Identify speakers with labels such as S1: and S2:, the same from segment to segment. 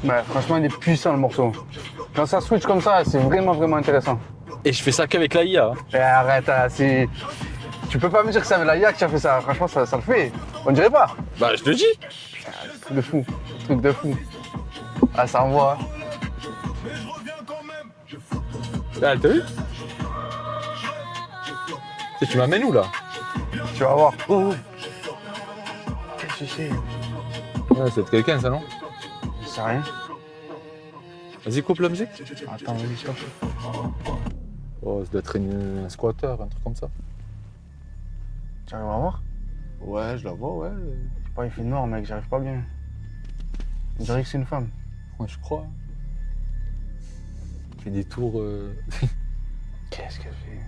S1: Ouais, franchement, il est puissant le morceau. Quand ça switch comme ça, c'est vraiment intéressant.
S2: Et je fais ça qu'avec la IA. Hein.
S1: Et arrête, tu peux pas me dire que c'est avec la IA que tu as fait ça. Franchement, ça le fait. On dirait pas.
S2: Bah, je te dis.
S1: Truc de fou. Truc de fou. Ah, ça envoie.
S2: Ah, t'as vu? Tu m'amènes où là?
S1: Tu vas voir.
S2: Oh,
S1: Qu'est-ce que c'est?
S2: ouais, c'est de quelqu'un ça, non?
S1: Je sais rien.
S2: Vas-y, coupe la musique.
S1: Attends, vas-y, stop.
S2: Oh, ça doit être un squatter, un truc comme ça.
S1: Tu arrives à voir?
S2: Ouais, je la vois, ouais.
S1: Je sais pas, il fait noir, mec, j'arrive pas bien. On dirait que c'est une femme.
S2: Ouais, je crois. Il fait des tours.
S1: Qu'est-ce qu'elle fait?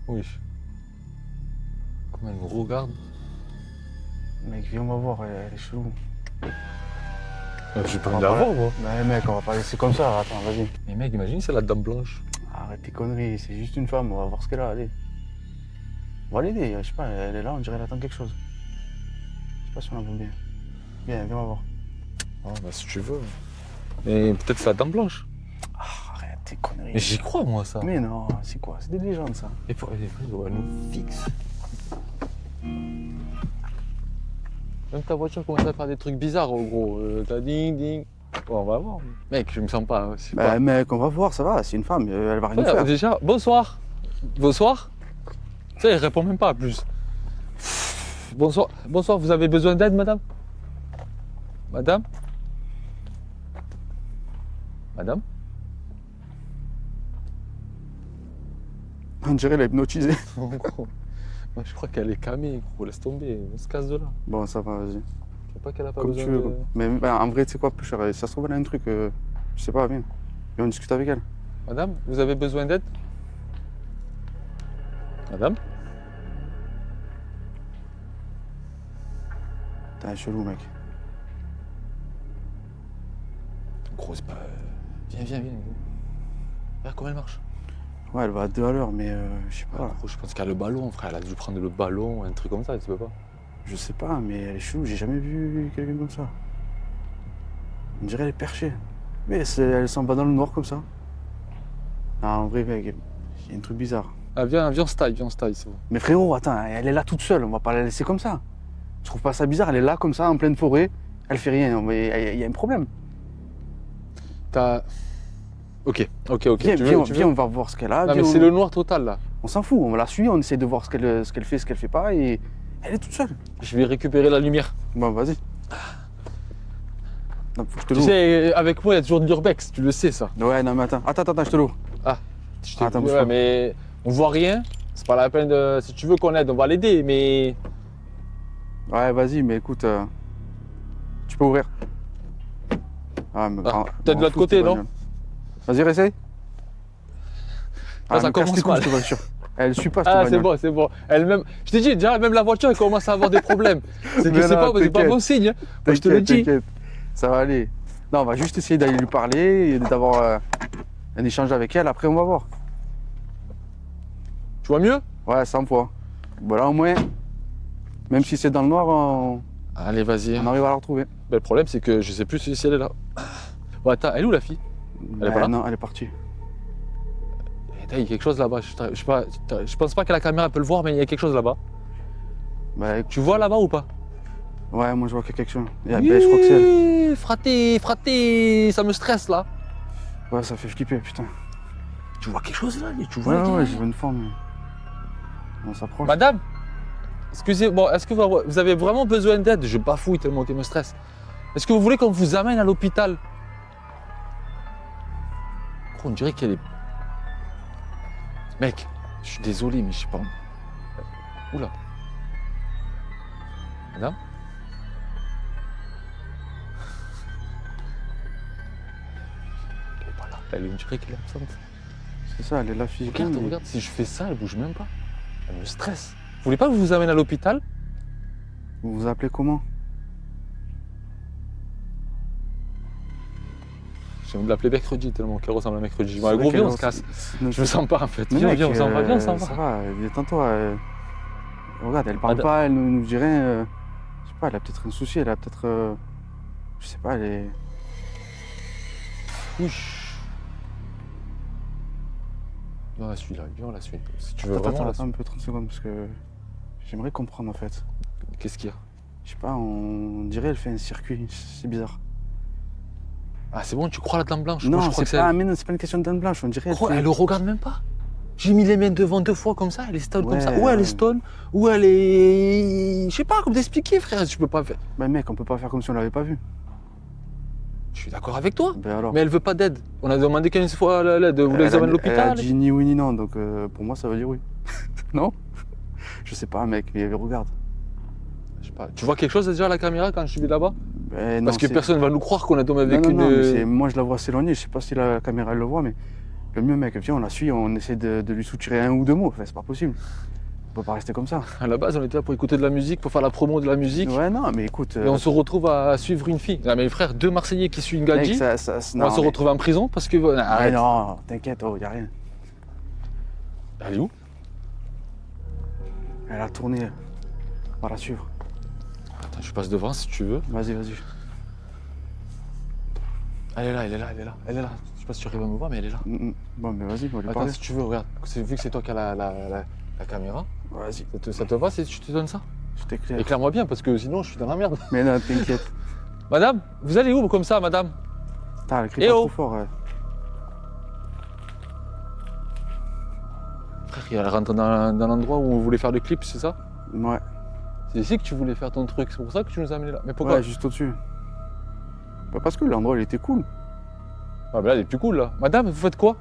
S2: Oui. Comment elle me regarde.
S1: Mec, viens, on va voir, elle est chelou.
S2: J'ai pas
S1: On
S2: envie de
S1: va
S2: la
S1: pas-
S2: voir, moi.
S1: Mais mec, on va pas laisser comme ça, attends, vas-y.
S2: Mais mec, imagine, c'est la dame blanche.
S1: Arrête tes conneries, c'est juste une femme, on va voir ce qu'elle a, allez. On va l'aider, je sais pas, elle est là, on dirait qu'elle attend quelque chose. Je sais pas si on la voit bien. Viens, on va voir.
S2: Ah, bah si tu veux. Mais peut-être c'est la dame blanche.
S1: Arrête tes conneries.
S2: Mais j'y crois, moi, ça.
S1: Mais non, c'est quoi? C'est des légendes, ça.
S2: Et pour elle nous fixe. Même ta voiture commence à faire des trucs bizarres, en gros. T'as ding ding. Bon, on va voir. Mec, je me sens pas. Je sais
S1: Bah
S2: pas.
S1: mec, on va voir, ça va, c'est une femme, elle va rien
S2: Ouais,
S1: faire.
S2: déjà, bonsoir. Bonsoir. Tu sais, elle répond même pas plus. Bonsoir. Bonsoir, vous avez besoin d'aide, madame? Madame? Madame?
S1: On dirait elle est hypnotisée.
S2: En gros, moi, je crois qu'elle est camée, gros. Laisse tomber. On se casse de là.
S1: Bon, ça va, vas-y.
S2: Je sais pas qu'elle a pas
S1: Comme
S2: besoin
S1: tu veux.
S2: de...
S1: Mais bah, en vrai, tu sais quoi, plus cher, si ça se trouve, elle a un truc, je sais pas, viens. Viens, on discute avec elle.
S2: Madame, vous avez besoin d'aide? Madame?
S1: T'es chelou, mec.
S2: Gros, c'est pas... Viens. Regarde comment elle marche.
S1: Ouais, elle va à 2 à l'heure, mais je sais pas.
S2: Gros, je pense qu'elle a le ballon, frère. Elle a dû prendre le ballon, un truc comme ça, tu peux pas.
S1: Je sais pas, mais elle est chelou, j'ai jamais vu quelqu'un comme ça. On dirait elle est perchée. Mais elle s'en va dans le noir comme ça. Non, en vrai, mec, il y a un truc bizarre.
S2: Ah, viens, on se taille, c'est bon.
S1: Mais frérot, attends, elle est là toute seule, on va pas la laisser comme ça. Je trouve pas ça bizarre, elle est là comme ça, en pleine forêt, elle fait rien, mais il y a un problème.
S2: T'as... Ok.
S1: Viens, on va voir ce qu'elle a.
S2: Non,
S1: viens,
S2: mais c'est le noir total, là.
S1: On s'en fout, on la suit, on essaie de voir ce qu'elle fait, ce qu'elle fait pas, et elle est toute seule.
S2: Je vais récupérer la lumière.
S1: Bon, vas-y. Non, faut que je te
S2: Tu
S1: l'ouvre.
S2: sais, avec moi, il y a toujours de l'urbex, tu le sais, ça.
S1: Ouais, non, mais attends, je te l'ouvre.
S2: Je t'ai
S1: Attends,
S2: dit,
S1: bouge
S2: ouais,
S1: pas.
S2: mais on voit rien. C'est pas la peine de... Si tu veux qu'on aide, on va l'aider, mais...
S1: Ouais, vas-y, mais écoute, tu peux ouvrir. Ah, mais
S2: peut-être de l'autre côté, non?
S1: Vas-y, réessaye.
S2: Là, ça
S1: mais casse
S2: commence
S1: les couilles,
S2: mal.
S1: cette voiture. Elle suit pas cette
S2: Ah,
S1: bagnole.
S2: c'est bon. Elle-même... Je t'ai dit, déjà, même la voiture, elle commence à avoir des problèmes. C'est que
S1: Mais
S2: c'est
S1: non,
S2: pas
S1: t'inquiète.
S2: bon signe. Hein. Moi, je te le dis.
S1: T'inquiète, ça va aller. Non, on va juste essayer d'aller lui parler et d'avoir un échange avec elle. Après, on va voir.
S2: Tu vois mieux?
S1: Ouais, 100 fois. Voilà, au moins, même si c'est dans le noir, on
S2: Allez, vas-y.
S1: arrive à la retrouver.
S2: Ben, le problème, c'est que je sais plus si elle est là. Bon, attends, elle est où, la fille? Elle est pas là?
S1: Non, elle est partie.
S2: Il y a quelque chose là-bas. Je pense pas que la caméra peut le voir, mais il y a quelque chose là-bas.
S1: Bah, écoute,
S2: Tu vois là-bas ou pas?
S1: ouais, moi je vois qu'il y a quelque chose. Et, ben, je crois que c'est elle.
S2: Fraté, ça me stresse là.
S1: Ouais, ça fait flipper, putain.
S2: Tu vois quelque chose là? Tu
S1: Ouais, ouais, je vois une forme. On s'approche.
S2: Madame, excusez-moi, est-ce que vous avez vraiment besoin d'aide? Je bafouille tellement qu'elle me stresse. Est-ce que vous voulez qu'on vous amène à l'hôpital? On dirait qu'elle est... Mec, je suis désolé, mais je sais pas. Oula. Madame? Elle est pas là. Elle me dirait qu'elle est absente.
S1: C'est ça, elle est là physiquement. mais-
S2: Regarde, si je fais ça, elle bouge même pas. Elle me stresse. Vous voulez pas que je vous amène à l'hôpital?
S1: Vous vous appelez comment?
S2: J'ai envie de l'appeler mercredi tellement qu'elle ressemble à mercredi.
S1: C'est
S2: Bon,
S1: vrai
S2: gros,
S1: qu'elle
S2: viens, on se
S1: ressemble-
S2: casse.
S1: Non,
S2: Je me sens pas en fait.
S1: Mais
S2: Viens,
S1: mec,
S2: viens, on s'en va, viens, on s'en
S1: Ça
S2: va.
S1: va, détends-toi. Regarde, elle parle
S2: Madame-
S1: pas, elle nous dit rien. Je sais pas, elle a peut-être un souci, elle a peut-être... je sais pas, elle est...
S2: Ouch. Non, la suite là, viens, on la suite. Si tu veux
S1: Attends,
S2: vraiment la
S1: attends un
S2: suite.
S1: peu 30 secondes, parce que j'aimerais comprendre en fait.
S2: Qu'est-ce qu'il y a?
S1: Je sais pas, on dirait elle fait un circuit, c'est bizarre.
S2: Ah, c'est bon, tu crois la dame blanche? Moi,
S1: Non,
S2: je crois
S1: c'est
S2: que
S1: pas,
S2: elle.
S1: mais non, c'est pas une question de dame blanche, on dirait elle
S2: Gros,
S1: fait...
S2: elle le regarde même pas. J'ai mis les mains devant 2 fois comme ça, elle est stone comme ça.
S1: Ouais,
S2: Ou elle est
S1: ouais.
S2: stone, ou elle est. Je sais pas comment t'expliquer, frère. Tu peux pas faire.
S1: Bah mec, on peut pas faire comme si on l'avait pas vu.
S2: Je suis d'accord avec toi.
S1: Ben alors,
S2: Mais elle veut pas d'aide. On a demandé 15 fois l'aide. Vous les
S1: elle a,
S2: amenez à
S1: elle a
S2: l'hôpital?
S1: dit ni oui ni non, donc pour moi ça veut dire oui. Non? Je sais pas mec, mais regarde.
S2: Je sais pas. Tu vois quelque chose déjà à la caméra quand je suis là-bas?
S1: Ben, non,
S2: Parce que
S1: c'est-
S2: personne va nous croire qu'on a dormi avec
S1: non,
S2: une.
S1: non, mais moi je la vois s'éloigner, je sais pas si la caméra elle le voit, mais le mieux mec, viens on la suit, on essaie de lui soutirer 1 ou 2 mots, enfin, c'est pas possible. On peut pas rester comme ça.
S2: À la base, on était là pour écouter de la musique, pour faire la promo de la musique.
S1: Ouais non mais écoute,
S2: Et on se retrouve à suivre une fille. Ah, mais frère, 2 Marseillais qui suivent une
S1: mec,
S2: gadji.
S1: ça,
S2: On
S1: non,
S2: va se
S1: mais-
S2: retrouver en prison parce que.
S1: mais
S2: Arrête.
S1: non, t'inquiète, oh, y a rien.
S2: Elle est où?
S1: Elle a tourné, on va la suivre.
S2: Attends, je passe devant si tu veux.
S1: Vas-y, vas-y.
S2: Elle est là, elle est là, elle est là, elle est là. Je sais pas si tu arrives à me voir, mais elle est là.
S1: Bon mais vas-y, on va lui
S2: Attends,
S1: parler.
S2: si tu veux, regarde. Vu que c'est toi qui as la caméra,
S1: Vas-y,
S2: ça te va si je te donne ça?
S1: je t'éclaire.
S2: Éclaire-moi bien, parce que sinon je suis dans la merde.
S1: Mais non, t'inquiète.
S2: Madame, vous allez où comme ça, madame?
S1: Putain, elle crie
S2: Eh
S1: pas
S2: oh.
S1: trop fort. Ouais.
S2: Frère, elle rentre dans l'endroit où on voulait faire le clip, c'est ça?
S1: Ouais,
S2: C'est ici que tu voulais faire ton truc, c'est pour ça que tu nous as amenés là. Mais pourquoi?
S1: ouais, juste au-dessus. Bah, parce que l'endroit il était cool.
S2: Ah, bah là, elle est plus cool là. Madame, vous faites quoi?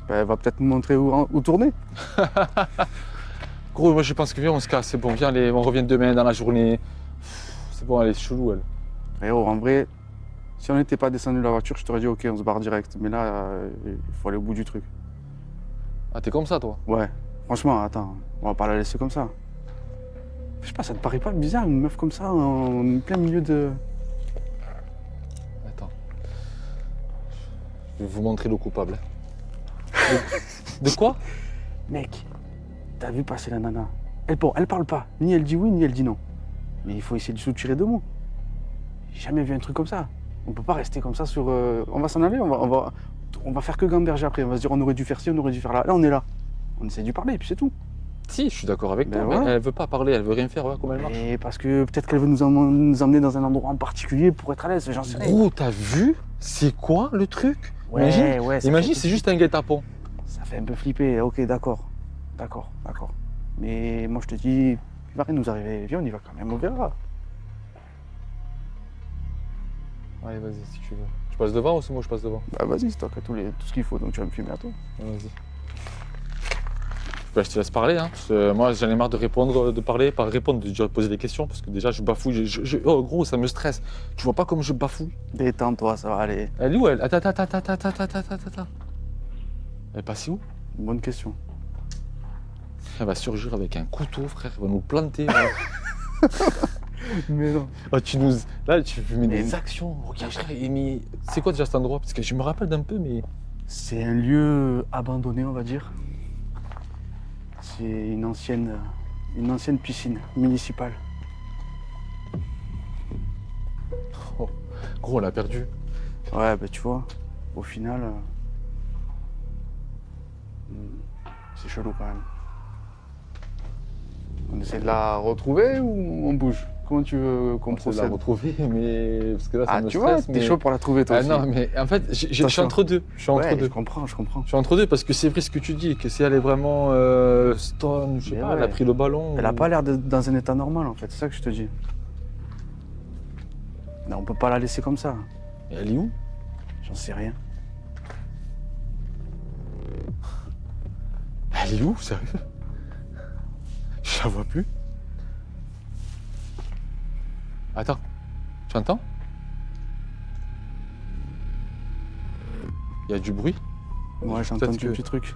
S1: Bah, elle va peut-être nous montrer où tourner.
S2: Gros, moi je pense que viens, on se casse, c'est bon, viens, on revient demain dans la journée. C'est bon, elle est chelou, elle.
S1: Frérot, en vrai, si on n'était pas descendu de la voiture, je t'aurais dit ok, on se barre direct. Mais là, il faut aller au bout du truc.
S2: Ah, t'es comme ça, toi?
S1: Ouais, franchement, attends, on va pas la laisser comme ça. Je sais pas, ça te paraît pas bizarre une meuf comme ça en plein milieu de.
S2: Attends. Je vais vous montrer le coupable. De quoi?
S1: Mec, t'as vu passer la nana. Elle parle pas, ni elle dit oui, ni elle dit non. Mais il faut essayer de soutirer 2 mots. J'ai jamais vu un truc comme ça. On peut pas rester comme ça sur. On va s'en aller, on va faire que gamberger après. On va se dire on aurait dû faire ci, on aurait dû faire là. Là on est là. On essaie de lui parler et puis c'est tout.
S2: Si, je suis d'accord avec
S1: Ben
S2: toi,
S1: voilà.
S2: mais elle veut pas parler, elle veut rien faire, voilà comment elle marche.
S1: Et parce que peut-être qu'elle veut nous emmener dans un endroit en particulier pour être à l'aise, j'en sais rien.
S2: Gros, t'as vu? C'est quoi le truc?
S1: Ouais,
S2: Imagine,
S1: ouais, ça
S2: imagine
S1: fait-
S2: c'est juste un guet-apens.
S1: Ça fait un peu flipper. Ok, d'accord. D'accord. Mais moi je te dis, il va rien nous arriver. Viens, on y va quand même, on verra.
S2: Allez, vas-y, si tu veux. Je passe devant ou c'est moi je passe devant?
S1: Bah vas-y, c'est toi qui as tout ce qu'il faut, donc tu vas me filmer à toi.
S2: Vas-y. Bah, je te laisse parler, hein. Parce que moi j'en ai marre de répondre, de parler, pas répondre, de déjà poser des questions, parce que déjà je bafouille. Oh gros, ça me stresse. Tu vois pas comme je bafouille?
S1: Détends-toi, ça va aller.
S2: Elle est où elle? Attends. Elle est passée où?
S1: Bonne question.
S2: Elle va surgir avec un couteau, frère, elle va nous planter.
S1: Mais non.
S2: Oh, là, tu mets
S1: Mais-
S2: des actions. Regarde, frère, c'est quoi déjà cet endroit? Parce que je me rappelle d'un peu, mais.
S1: C'est un lieu abandonné, on va dire. C'est une ancienne piscine municipale.
S2: Oh, gros, on l'a perdu.
S1: Ouais, bah tu vois, au final, c'est chelou quand même. On essaie de la retrouver ou on bouge? Comment tu veux qu'on
S2: On peut la
S1: procède?
S2: retrouver, mais. Parce que là, ça
S1: Ah,
S2: me
S1: tu vois,
S2: stresse.
S1: t'es
S2: mais...
S1: chaud pour la trouver toi
S2: Ah
S1: aussi.
S2: non, mais en fait, je suis
S1: Attention.
S2: entre deux. Je suis entre
S1: Ouais,
S2: deux.
S1: je comprends.
S2: Je suis entre deux parce que c'est vrai ce que tu dis, que si elle est vraiment stone, je sais
S1: Mais
S2: pas,
S1: ouais.
S2: elle a pris le ballon.
S1: Elle a
S2: ou-
S1: pas l'air d'être dans un état normal en fait, c'est ça que je te dis. Mais on peut pas la laisser comme ça.
S2: Et elle est où?
S1: J'en sais rien.
S2: Elle est où, sérieux? Je la vois plus. Attends, tu entends? Il y a du bruit?
S1: Ouais, j'ai
S2: Peut-être
S1: entendu
S2: que-
S1: un petit truc.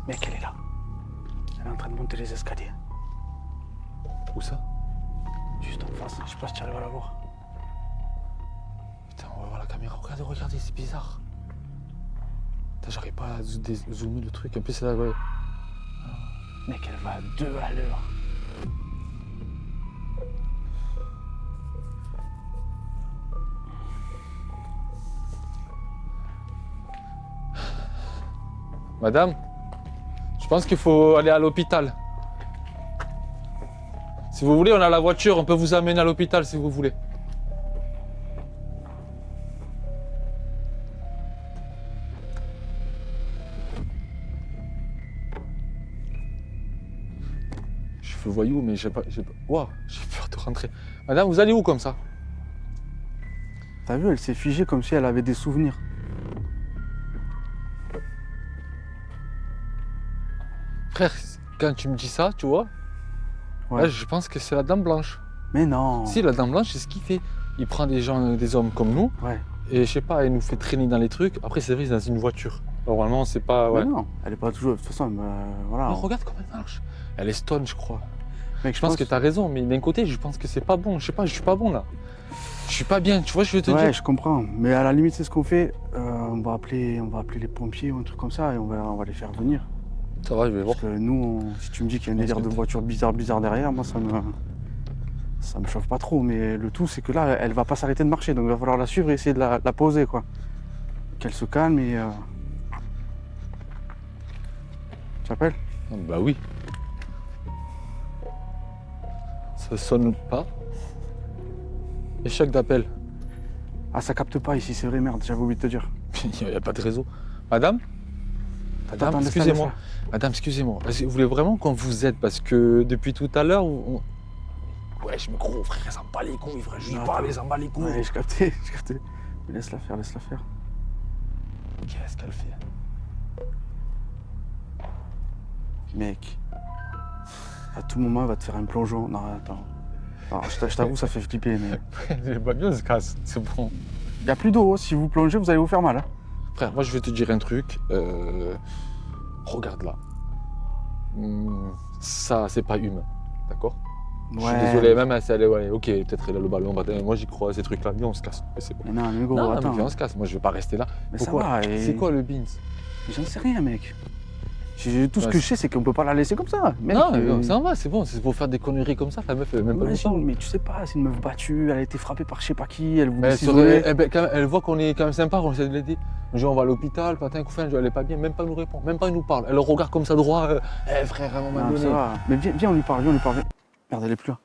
S1: Mec, elle est là. Elle est en train de monter les escaliers.
S2: Où ça?
S1: Juste en face, je sais pas si tu arrives à la voir.
S2: Putain, on va voir la caméra. Regardez, c'est bizarre. Putain, j'arrive pas à zoomer le truc. En plus, c'est là, ouais.
S1: Mec, elle va à 2 à l'heure.
S2: Madame, je pense qu'il faut aller à l'hôpital. Si vous voulez, on a la voiture, on peut vous amener à l'hôpital si vous voulez. Je fais voyou, mais j'ai pas... Ouah, j'ai peur de rentrer. Madame, vous allez où comme ça?
S1: T'as vu, elle s'est figée comme si elle avait des souvenirs.
S2: Frère, quand tu me dis ça, tu vois,
S1: Ouais.
S2: là, je pense que c'est la dame blanche.
S1: Mais non.
S2: Si, la dame blanche, c'est ce qu'il fait. Il prend des gens, des hommes comme nous,
S1: Ouais.
S2: et je sais pas, il nous fait traîner dans les trucs. Après, c'est vrai, c'est dans une voiture. Normalement, c'est pas... Ouais.
S1: Mais non, elle est pas toujours. De toute façon, voilà.
S2: Non, regarde comment elle marche. Elle est stone, je crois.
S1: Mec,
S2: Je pense que t'as raison, mais d'un côté, je pense que c'est pas bon. Je sais pas, je suis pas bon là. Je suis pas bien, tu vois, je vais te
S1: Ouais,
S2: dire.
S1: je comprends. Mais à la limite, c'est ce qu'on fait. On va appeler les pompiers ou un truc comme ça et on va les faire venir.
S2: Ça va, je vais voir.
S1: Parce que nous, si tu me dis qu'il y a un délire de voiture bizarre derrière, moi, ça me chauffe pas trop. Mais le tout, c'est que là, elle va pas s'arrêter de marcher. Donc, il va falloir la suivre et essayer de la poser, quoi. Qu'elle se calme et. Tu t'appelles?
S2: Ah, bah oui. Ça sonne pas. Échec d'appel.
S1: Ah, ça capte pas ici, c'est vrai, merde, j'avais oublié de te dire.
S2: Il n'y a pas de réseau. Madame? Madame,
S1: Attends, laisse-la,
S2: excusez-moi.
S1: laisse-la.
S2: Madame, excusez-moi. Est-ce que vous voulez vraiment qu'on vous aide? Parce que depuis tout à l'heure, Ouais, je me gros frère, ça me bat les couilles, frère. Je lui
S1: Non,
S2: parle, ça me bat les couilles.
S1: Ouais, je captais, je captais. Mais laisse-la faire, laisse-la faire.
S2: Qu'est-ce qu'elle fait?
S1: Mec, à tout moment, elle va te faire un plongeon. Non, attends. Alors, je t'avoue, ça fait flipper, mais.
S2: Elle va bien, on se casse, c'est bon.
S1: Il n'y a plus d'eau, si vous plongez, vous allez vous faire mal. Hein.
S2: Frère, moi je vais te dire un truc. Regarde là. Ça, c'est pas humain. D'accord? Je suis désolé, même si elle est. Ouais, ok, peut-être elle a le ballon. Moi j'y crois à ces trucs-là. Viens, on se casse. Mais c'est bon.
S1: Mais non, mais gros,
S2: Non, mais
S1: attends.
S2: viens, on se casse. Moi je vais pas rester là.
S1: Mais ça
S2: Pourquoi?
S1: va.
S2: C'est quoi le beans?
S1: J'en sais rien, mec. Tout ce
S2: Ouais,
S1: que je sais, c'est qu'on peut pas la laisser comme ça. Mec,
S2: Non, ça va, c'est bon. C'est pour faire des conneries comme ça. La meuf, elle est même pas
S1: imagine,
S2: contente.
S1: mais tu sais pas, c'est une meuf battue, elle a été frappée par je sais pas qui, elle
S2: Mais
S1: voulait
S2: elle,
S1: s'isoler.
S2: elle voit qu'on est quand même sympa, on essaie de l'aider. On dit on va à l'hôpital, patin, couffin, elle est pas bien, même pas nous répond, même pas elle nous parle. Elle le regarde comme ça droit, frère, à un moment
S1: Non,
S2: donné.
S1: ça va. Mais viens, on lui parle, viens. Merde, elle est plus là.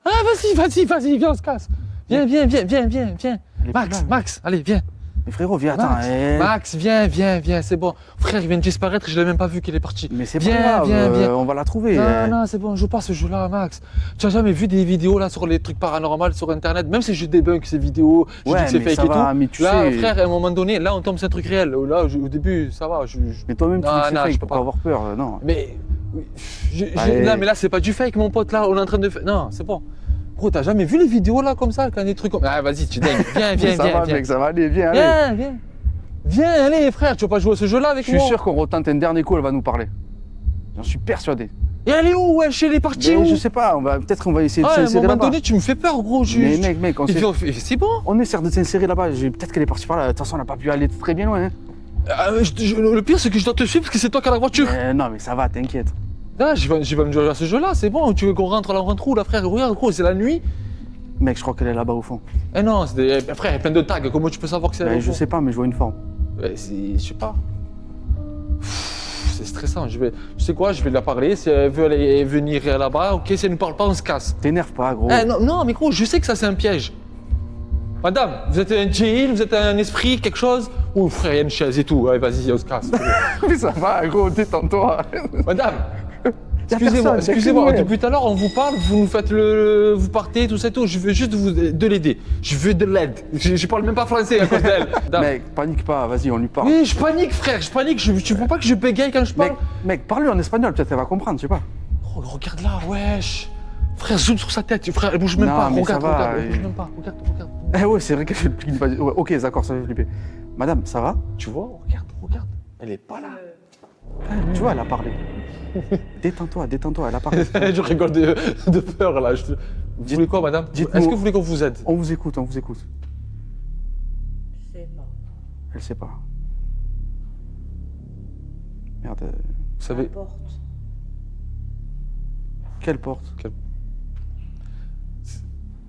S2: Ah, vas-y, viens, on se casse. Viens.
S1: Elle est plus là.
S2: Max, allez, viens.
S1: Mais frérot, viens, attends.
S2: Max, viens, c'est bon. Frère, il vient de disparaître, je l'ai même pas vu qu'il est parti.
S1: Mais c'est
S2: Viens,
S1: pas grave,
S2: viens.
S1: on va la trouver.
S2: Non, c'est bon, je joue pas ce jeu-là, Max. Tu as jamais vu des vidéos là sur les trucs paranormaux sur internet, même si je débunk ces vidéos, je dis que c'est
S1: mais
S2: fake
S1: ça
S2: et
S1: va,
S2: tout.
S1: mais tu
S2: Là,
S1: sais-
S2: frère, à un moment donné, là, on tombe sur un truc réel. Là, au début, ça va.
S1: Mais toi-même, tu
S2: Non,
S1: dis que c'est
S2: non,
S1: fake,
S2: je
S1: faut
S2: peux
S1: pas
S2: pas.
S1: avoir peur, non.
S2: Mais.
S1: Allez.
S2: Non, mais là, c'est pas du fake, mon pote, là, on est en train de faire. Non, c'est bon. Gros, t'as jamais vu les vidéos là comme ça, quand des trucs comme. Ah, vas-y, tu dingues. Viens,
S1: ça va,
S2: viens.
S1: mec, ça va aller, viens, allez.
S2: Viens, allez, frère, tu vas pas jouer à ce jeu-là avec
S1: Je
S2: moi?
S1: suis sûr qu'on retente un dernier coup, elle va nous parler. J'en suis persuadé.
S2: Et elle est où, wesh? Elle est partie où?
S1: Mais je sais pas, peut-être qu'on va essayer de
S2: Ah, à un
S1: s'insérer
S2: moment
S1: là-bas.
S2: donné, tu me fais peur, gros.
S1: Mais mec,
S2: C'est bon.
S1: on essaie de s'insérer là-bas. Peut-être qu'elle est partie par là. De toute façon, elle n'a pas pu aller très bien loin. Hein.
S2: Le pire, c'est que je dois te suivre parce que c'est toi qui as la voiture.
S1: Non, mais ça va, t'inquiète.
S2: Là, je vais me jouer à ce jeu-là, c'est bon. Tu veux qu'on rentre là, on rentre où, là, frère? Regarde, gros, c'est la nuit.
S1: Mec, je crois qu'elle est là-bas au fond.
S2: Eh non, frère, il y a plein de tags. Comment tu peux savoir que c'est là?
S1: Je sais pas, mais je vois une forme.
S2: Je sais pas. C'est stressant. Tu sais quoi, je vais la parler. Si elle veut aller venir là-bas, ok. Si elle ne parle pas, on se casse.
S1: T'énerve pas, gros.
S2: Non, mais gros, je sais que ça, c'est un piège. Madame, vous êtes un djinn, vous êtes un esprit, quelque chose? Ou frère, il y a une chaise et tout. Allez, vas-y, on se casse.
S1: Mais ça va, gros, détends-toi.
S2: Madame,
S1: Y a personne,
S2: excusez-moi,
S1: y a que nous,
S2: depuis tout à l'heure, on vous parle, vous nous faites vous partez, tout ça et tout. Je veux juste de l'aider. Je veux de l'aide. Je parle même pas français à cause d'elle. Madame.
S1: Mec, panique pas, vas-y, on lui parle.
S2: Oui, je panique, frère, je panique. Tu vois pas que je bégaye quand je parle?
S1: Mec, parle-lui en espagnol, peut-être elle va comprendre, je sais pas.
S2: Oh, regarde là, wesh. Frère, zoom sur sa tête. Frère, elle bouge même
S1: Non,
S2: pas.
S1: mais ça
S2: Regarde,
S1: va,
S2: elle bouge même pas. Regarde.
S1: Eh ouais, c'est vrai qu'elle fait le pli. Ouais, ok, d'accord, ça fait flipper. Madame, ça va?
S2: Tu vois, regarde. Elle est pas là.
S1: Tu vois, elle a parlé. Détends-toi, elle a parlé.
S2: Je rigole de peur là. Vous voulez quoi, madame?
S1: dites-nous-
S2: Est-ce que vous voulez qu'on vous aide?
S1: On vous écoute.
S3: Je sais pas.
S1: Elle sait pas. Merde.
S2: Vous savez.
S3: Porte.
S1: Quelle porte?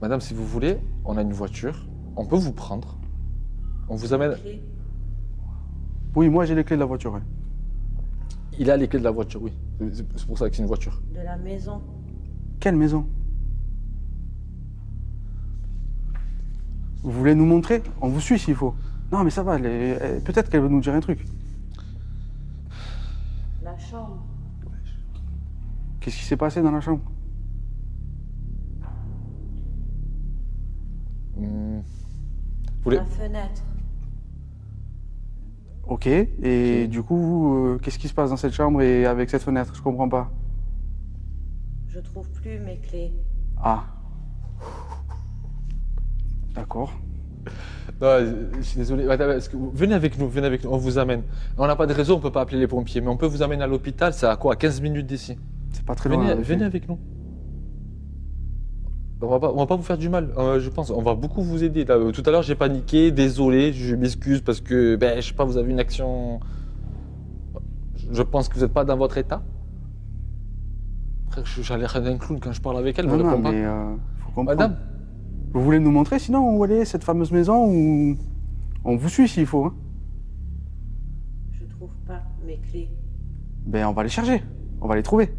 S2: Madame, si vous voulez, on a une voiture. On peut vous prendre. On vous amène.
S3: Clé.
S1: Oui, moi j'ai les clés de la voiture. Ouais.
S2: Il a les clés de la voiture, oui. C'est pour ça que c'est une voiture.
S3: De la maison.
S1: Quelle maison? Vous voulez nous montrer? On vous suit s'il faut. Non, mais ça va, peut-être qu'elle veut nous dire un truc.
S3: La chambre.
S1: Qu'est-ce qui s'est passé dans la chambre?
S2: Vous voulez...
S3: La fenêtre.
S1: Ok, et
S2: Ok.
S1: du coup, vous, qu'est-ce qui se passe dans cette chambre et avec cette fenêtre? Je comprends pas.
S3: Je trouve plus mes clés.
S1: Ah. D'accord.
S2: Non, je suis désolé. Madame, venez avec nous, on vous amène. On n'a pas de réseau, on peut pas appeler les pompiers, mais on peut vous amener à l'hôpital, c'est à quoi? À 15 minutes d'ici.
S1: C'est pas très loin. en effet.
S2: Venez avec nous. On va pas vous faire du mal, je pense. On va beaucoup vous aider. Là, tout à l'heure, j'ai paniqué, désolé, je m'excuse parce que, je sais pas, vous avez une action. Je pense que vous n'êtes pas dans votre état. Frère, j'ai l'air d'un clown quand je parle avec elle,
S1: Non,
S2: ne
S1: non,
S2: répond pas.
S1: mais faut comprendre.
S2: Madame,
S1: Vous voulez nous montrer sinon où elle est, cette fameuse maison, ou on vous suit s'il faut, hein?
S3: Je trouve pas mes clés.
S1: Ben, on va les chercher. On va les trouver.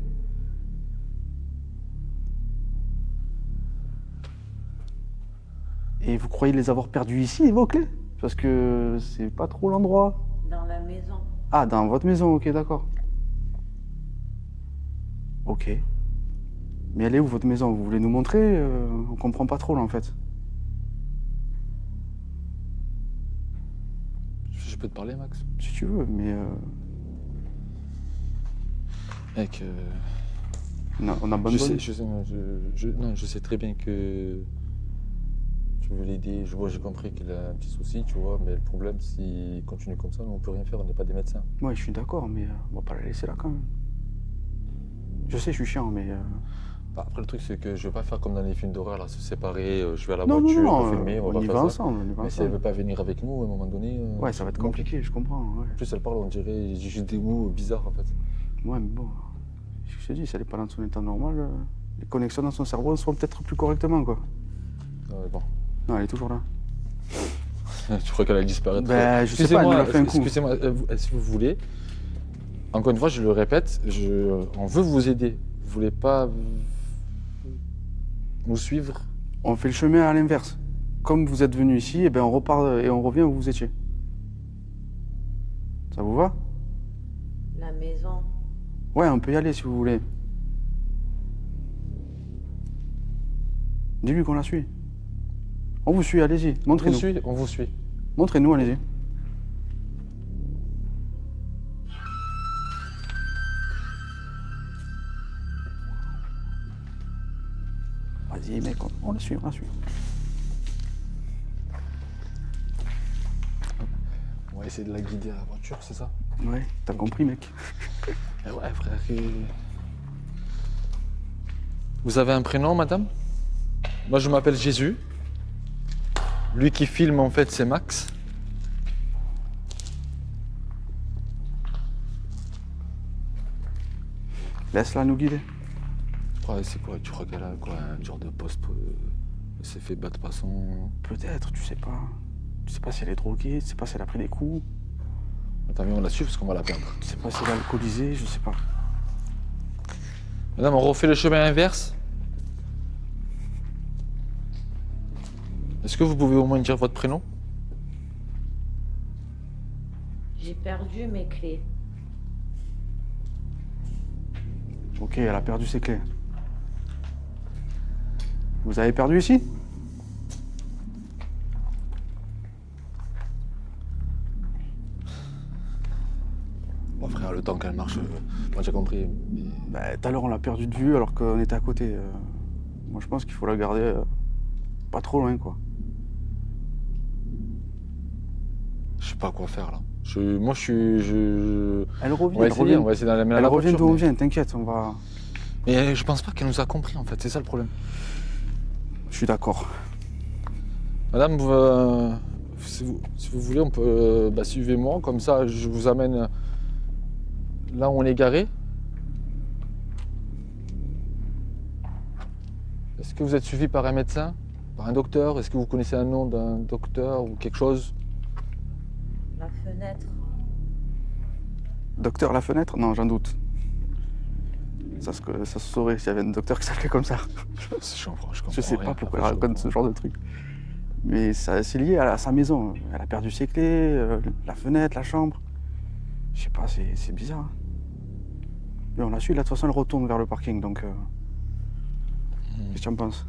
S1: Et vous croyez les avoir perdus ici, vos clés? Parce que c'est pas trop l'endroit.
S3: Dans la maison.
S1: Ah, dans votre maison, ok, d'accord. Ok. Mais elle est où, votre maison? Vous voulez nous montrer? On comprend pas trop, là, en fait.
S2: je peux te parler, Max?
S1: Si tu veux, mais
S2: Mec,
S1: on a bonne bonne.
S2: je sais très bien que tu veux l'aider. J'ai compris qu'il a un petit souci, tu vois, mais le problème, s'il continue comme ça, nous, on peut rien faire, on n'est pas des médecins.
S1: Ouais, je suis d'accord, mais on va pas la laisser là, quand même. Je sais, je suis chiant, mais...
S2: Bah, après, le truc, c'est que je vais pas faire comme dans les films d'horreur, là, se séparer, je vais à la
S1: Non,
S2: voiture,
S1: non,
S2: on
S1: non,
S2: va filmer,
S1: on
S2: va
S1: y
S2: faire
S1: va
S2: ça.
S1: ensemble, on y va
S2: Mais si elle
S1: ensemble.
S2: veut pas venir avec nous, à un moment donné...
S1: Ouais, ça va être
S2: non.
S1: compliqué, je comprends, ouais.
S2: En plus, elle parle, on dirait juste des mots bizarres, en fait.
S1: Ouais, mais bon, je te dis, si elle est pas dans son état normal, les connexions dans son cerveau seront peut-être plus correctement, quoi.
S2: Bon.
S1: Non, elle est toujours là.
S2: Tu crois qu'elle a disparu?
S1: Ben, je sais pas, elle nous a fait un coup.
S2: Excusez-moi, si vous voulez, encore une fois, je le répète, on veut vous aider. Vous voulez pas nous suivre?
S1: On fait le chemin à l'inverse. Comme vous êtes venu ici, et ben on repart et on revient où vous étiez. Ça vous va?
S3: La maison.
S1: Ouais, on peut y aller si vous voulez. Dis-lui qu'on la suit. On vous suit, allez-y, montrez-nous.
S2: On vous suit.
S1: Montrez-nous, allez-y. Vas-y, mec, on la suit, on la suit.
S2: On va essayer de la guider à la voiture, c'est ça?
S1: Ouais, t'as compris, mec.
S2: Eh ouais, frère. Vous avez un prénom, madame? Moi, je m'appelle Jésus. Lui qui filme, en fait, c'est Max.
S1: Laisse-la nous guider.
S2: C'est quoi? Tu crois qu'elle a quoi? Un genre de poste? Elle s'est fait battre par son...
S1: Peut-être, tu sais pas. Tu sais pas si elle est droguée, tu sais pas si elle a pris des coups,
S2: Attends, mais on la suit parce qu'on va la perdre.
S1: tu sais pas si elle est alcoolisée, je sais pas.
S2: Madame, on refait le chemin inverse. Est-ce que vous pouvez au moins dire votre prénom?
S3: J'ai perdu mes clés.
S1: Ok, elle a perdu ses clés. Vous avez perdu ici?
S2: Bon, frère, le temps qu'elle marche, moi j'ai compris. Mais...
S1: Bah, tout à l'heure, on l'a perdu de vue alors qu'on était à côté. Moi, je pense qu'il faut la garder pas trop loin, quoi.
S2: Je sais pas quoi faire là. Moi je suis.
S1: Elle revient,
S2: On va
S1: elle
S2: essayer,
S1: revient.
S2: on va essayer d'amener à
S1: Elle
S2: la
S1: revient
S2: voiture.
S1: d'où on
S2: mais-
S1: vient, t'inquiète, on va...
S2: Mais je pense pas qu'elle nous a compris en fait, c'est ça le problème.
S1: Je suis d'accord.
S2: Madame, si vous voulez, on peut. Suivez-moi, comme ça je vous amène là où on est garé. Est-ce que vous êtes suivi par un médecin? Par un docteur? Est-ce que vous connaissez un nom d'un docteur ou quelque chose?
S3: La fenêtre.
S1: Docteur, la fenêtre? Non, j'en doute. Ça se saurait s'il y avait un docteur qui s'appelait comme ça. Je sais pas pourquoi il raconte ce genre de truc. Mais c'est lié à sa maison. Elle a perdu ses clés, la fenêtre, la chambre. Je sais pas, c'est bizarre. Hein. Mais on l'a su, là, de toute façon, elle retourne vers le parking, donc... Qu'est-ce que tu en penses?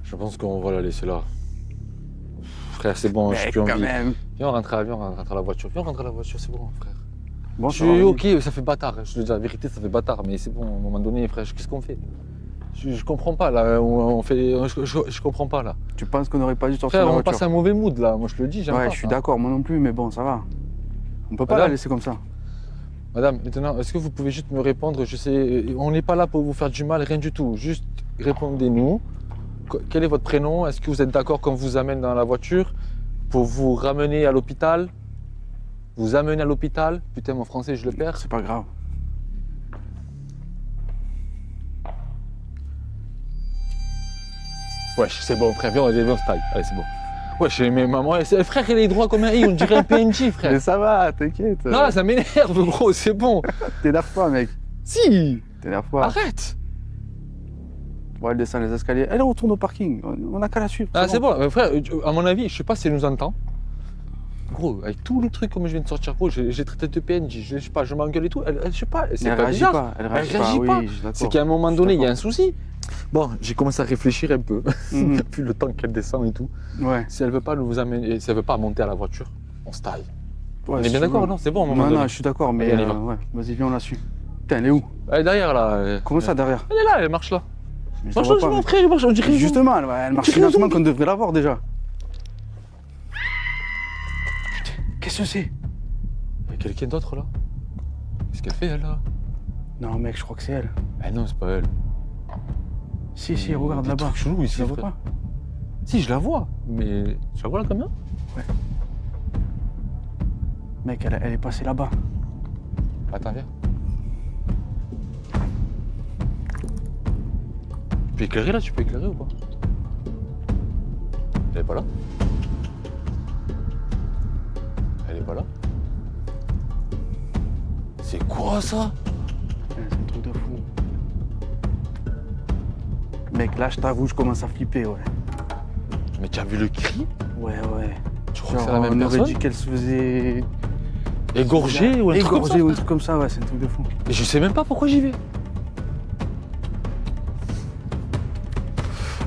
S2: Je pense qu'on va la laisser là. Frère, c'est bon, j'ai
S1: Mec,
S2: plus
S1: quand
S2: envie.
S1: même.
S2: Viens, on rentre à la voiture. Viens, on rentre à la voiture, c'est bon, frère.
S1: Bon,
S2: Je
S1: ça va,
S2: suis
S1: oui.
S2: ok, ça fait bâtard. Je te dis la vérité, ça fait bâtard, mais c'est bon, à un moment donné, frère, qu'est-ce qu'on fait? Je comprends pas, là. Je comprends pas, là.
S1: Tu penses qu'on n'aurait pas dû sortir
S2: Frère,
S1: de la
S2: on
S1: voiture?
S2: passe un mauvais mood, là. Moi, je te le dis, j'aime pas.
S1: Ouais, je suis
S2: ça.
S1: d'accord, moi non plus, mais bon, ça va. On peut pas
S2: Madame
S1: la laisser comme ça.
S2: Madame, maintenant, est-ce que vous pouvez juste me répondre? Je sais, on n'est pas là pour vous faire du mal, rien du tout. Juste répondez-nous. Quel est votre prénom? Est-ce que vous êtes d'accord qu'on vous amène dans la voiture pour vous ramener à l'hôpital? Vous amener à l'hôpital? Putain, mon français, je le perds.
S1: C'est pas grave.
S2: Wesh, c'est bon, frère, viens, on se taille. Allez, c'est bon. Wesh, mais maman, frère, il est droit comme un i, on dirait un PNJ, frère.
S1: Mais ça va, t'inquiète.
S2: Non, ça m'énerve, gros, c'est bon.
S1: T'énerve pas, mec.
S2: Si,
S1: T'énerve pas.
S2: arrête.
S1: Bon, elle descend les escaliers. Elle retourne au parking. On a qu'à la suivre.
S2: Ah, c'est bon, mais frère, à mon avis, je sais pas si elle nous entend. Gros, avec tous les trucs comme je viens de sortir, gros, j'ai traité de PNJ, je sais pas, je m'engueule et tout, je sais pas, c'est
S1: Elle
S2: pas
S1: réagit
S2: bizarre.
S1: pas. Elle réagit
S2: réagit
S1: pas.
S2: pas.
S1: Oui, je suis d'accord.
S2: C'est qu'à un moment
S1: Je suis
S2: donné, il y a un
S1: d'accord.
S2: souci. Bon, j'ai commencé à réfléchir un peu,
S1: Mhm.
S2: depuis le temps qu'elle descend et tout.
S1: Ouais.
S2: Si elle veut pas nous amener, si elle veut pas monter à la voiture, on se taille.
S1: Ouais,
S2: On est
S1: si
S2: bien
S1: tu
S2: d'accord,
S1: veux.
S2: non? C'est bon, à un moment
S1: Non,
S2: donné.
S1: non, je suis d'accord, mais
S2: Allez, on y va.
S1: ouais. Vas-y, viens, on la suit. Putain, elle est où?
S2: Elle est derrière là.
S1: Comment ça, derrière?
S2: Elle est là, elle marche là.
S1: Mais je
S2: Marche
S1: la vois
S2: doucement,
S1: pas,
S2: frère, marche, on
S1: mais-
S2: dirait.
S1: Justement, elle marche plus lentement qu'on devrait l'avoir déjà. Putain, qu'est-ce que c'est?
S2: Il y a quelqu'un d'autre là. Qu'est-ce qu'elle fait elle là?
S1: Non, mec, je crois que c'est elle.
S2: Eh non, c'est pas elle.
S1: Si, regarde
S2: Des
S1: là-bas.
S2: trucs chelous ici,
S1: Tu la vois
S2: frère.
S1: pas?
S2: Si, je la vois, mais tu la vois là combien?
S1: Mec, elle est passée là-bas.
S2: Attends, viens. Tu peux éclairer là? Tu peux éclairer ou pas? Elle est pas là? Elle est pas là? C'est quoi ça?
S1: C'est un truc de fou. Mec, là, je t'avoue, je commence à flipper, ouais.
S2: Mais tu as vu le cri?
S1: Ouais.
S2: Tu crois que
S1: Genre,
S2: c'est la même
S1: on aurait
S2: personne?
S1: dit qu'elle se faisait...
S2: Égorgée ou un truc comme ça?
S1: Égorgée ou un truc comme ça, ouais, c'est un truc de fou.
S2: Et je sais même pas pourquoi j'y vais.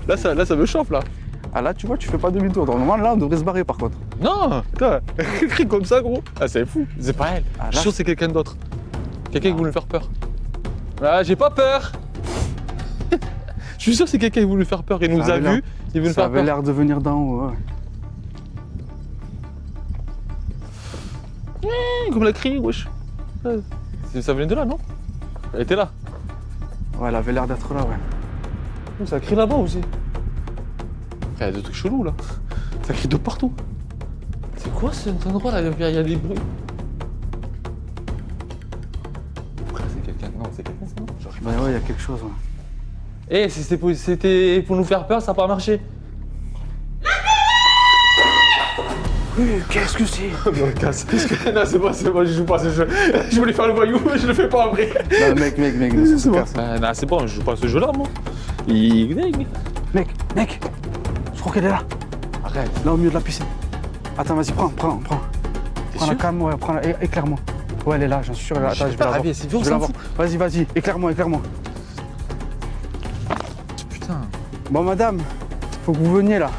S2: Là, ça me chauffe là.
S1: Ah là, tu vois, tu fais pas demi-tour. Normalement, là, on devrait se barrer, par contre.
S2: Non, putain, un cri comme ça, gros. Ah, c'est fou. C'est pas elle.
S1: Ah,
S2: Je suis
S1: là,
S2: sûr que c'est quelqu'un d'autre. Quelqu'un qui voulait me faire peur. Ah, j'ai pas peur. Je suis sûr que c'est quelqu'un qui voulait faire peur. Il nous
S1: Ça
S2: a
S1: avait l'air-
S2: vus. Il veut nous
S1: ça
S2: faire
S1: avait
S2: peur.
S1: l'air de venir d'en haut, ouais.
S2: Comme elle a crié, wesh. Ouais. Ça venait de là, non? Elle était là.
S1: Ouais, elle avait l'air d'être là, ouais.
S2: Ça crie là-bas aussi. Il y a des trucs chelous là. Ça crie de partout. C'est quoi cet endroit là? Il y a des bruits. Frère, c'est quelqu'un. Non, c'est quelqu'un ça, non? J'arrive pas.
S1: Ouais, il y a quelque chose, ouais.
S2: Eh, c'était pour nous faire peur, ça n'a pas marché.
S1: Qu'est-ce que c'est?
S2: Non, casse. Non, c'est bon, je joue pas ce jeu. Je voulais faire le voyou, mais je le fais pas en vrai.
S1: Non, mec, laisse se casse.
S2: Non, c'est bon, je joue pas à ce jeu là, moi.
S1: Mec, je crois qu'elle est là.
S2: Arrête.
S1: Là, au milieu de la piscine. Attends, vas-y, prends.
S2: T'es
S1: Prends-la
S2: sûr?
S1: calme, ouais, prends-la, éclaire-moi. Ouais, elle est là, j'en suis sûr. Attends, je vais la voir.
S2: Viens, c'est vieux, on
S1: Je vais la
S2: s'en
S1: voir.
S2: fout.
S1: Vas-y, éclaire-moi.
S2: Putain.
S1: Bon, madame, faut que vous veniez là.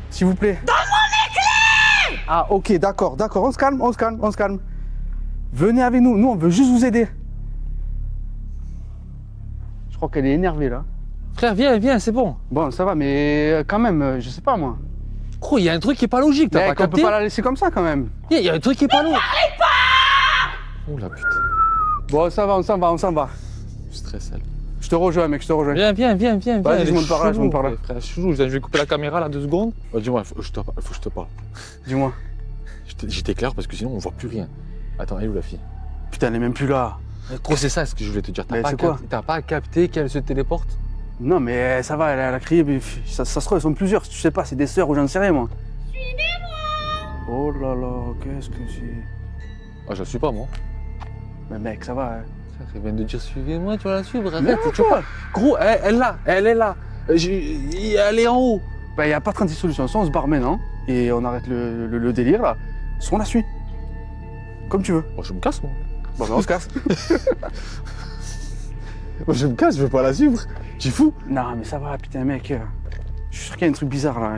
S1: S'il vous plaît. Donne-moi mes clés! Ah, ok, d'accord. On se calme. Venez avec nous. Nous, on veut juste vous aider. Je crois qu'elle est énervée là.
S2: Frère, viens, c'est bon.
S1: Bon, ça va, mais quand même, je sais pas moi.
S2: Gros, il y a un truc qui est pas logique, t'as pas
S1: Mec, on peut
S2: capté?
S1: pas la laisser comme ça quand même.
S2: Il y a un truc qui est pas logique. Oh la putain.
S1: Bon, ça va, on s'en va.
S2: Je stresse, elle.
S1: Je te rejoins, mec,
S2: Viens.
S1: Vas-y,
S2: elle
S1: je
S2: est
S1: monte par là, je
S2: chelou,
S1: monte par là.
S2: Frère, chelou, je vais couper la caméra là 2 secondes. Oh, dis-moi, faut que je te parle.
S1: Dis-moi.
S2: Je t'éclaire parce que sinon on voit plus rien. Attends, elle est où la fille?
S1: Putain, elle est même plus là.
S2: Gros, c'est ça ce que je voulais te dire.
S1: Mais c'est quoi?
S2: T'as pas capté qu'elle se téléporte?
S1: Non, mais ça va, elle a crié, mais ça se trouve, elles sont plusieurs. Je sais pas, c'est des sœurs ou j'en sais rien, moi. Suivez-moi! Oh là là, qu'est-ce que c'est?
S2: Ah, je la suis pas, moi.
S1: Mais mec, ça va. Hein.
S2: Frère, elle vient de dire suivez-moi, tu vas la suivre.
S1: Mais
S2: Arrête, tu vois pas. Gros, elle est là. Elle est en haut.
S1: Bah, y a pas 36 solutions. Soit on se barre maintenant et on arrête le délire là, soit on la suit. Comme tu veux.
S2: Bon, je me casse, moi.
S1: Bon, bah, on se casse.
S2: Moi, je me casse, je veux pas la suivre. Tu es fou?
S1: Non, mais ça va, putain, mec. Je suis sûr qu'il y a un truc bizarre là.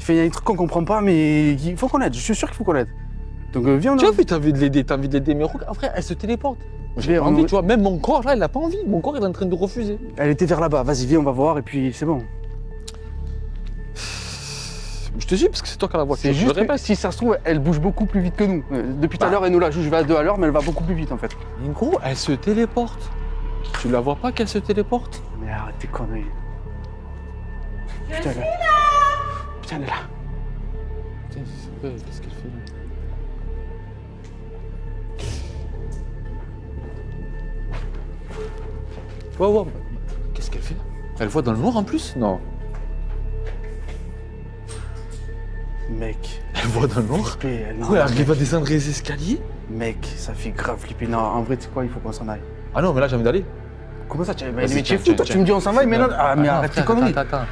S1: Il y a un truc qu'on comprend pas, mais il faut qu'on l'aide. Je suis sûr qu'il faut qu'on l'aide. Donc, viens, on
S2: Tu as vu, t'as envie de l'aider, mais regarde, après, elle se téléporte. J'ai pas envie, tu vois, même mon corps, là, il a pas envie. Mon corps, il est en train de refuser.
S1: Elle était vers là-bas. Vas-y, viens, on va voir et puis c'est bon.
S2: Je te suis parce que c'est toi qui as la voiture.
S1: C'est
S2: Je
S1: juste
S2: le répète.
S1: que si ça se trouve, elle bouge beaucoup plus vite que nous. Depuis tout à l'heure, elle nous la juge à 2 à l'heure, mais elle va beaucoup plus vite en fait.
S2: Mais gros, elle se téléporte. Tu la vois pas qu'elle se téléporte?
S1: Mais arrête tes conneries. Putain, elle est là. Putain, elle est là.
S2: Putain, qu'est-ce qu'elle fait là? Ouais, qu'est-ce qu'elle fait là? Elle voit dans le noir en plus? Non.
S1: Mec.
S2: Elle voit dans le noir?
S1: Non,
S2: Ouais, elle arrive à descendre les escaliers?
S1: mec, ça fait grave flipper. Non, en vrai, tu sais quoi, il faut qu'on s'en aille.
S2: Ah non, mais là j'ai envie d'aller.
S1: Comment ça, tu
S2: Vas-y,
S1: es
S2: tiens,
S1: fou,
S2: tiens,
S1: toi,
S2: tiens.
S1: tu me dis on s'en va, mais non. Ah, mais
S2: non,
S1: arrête tes
S2: frère,
S1: conneries.
S2: Attends.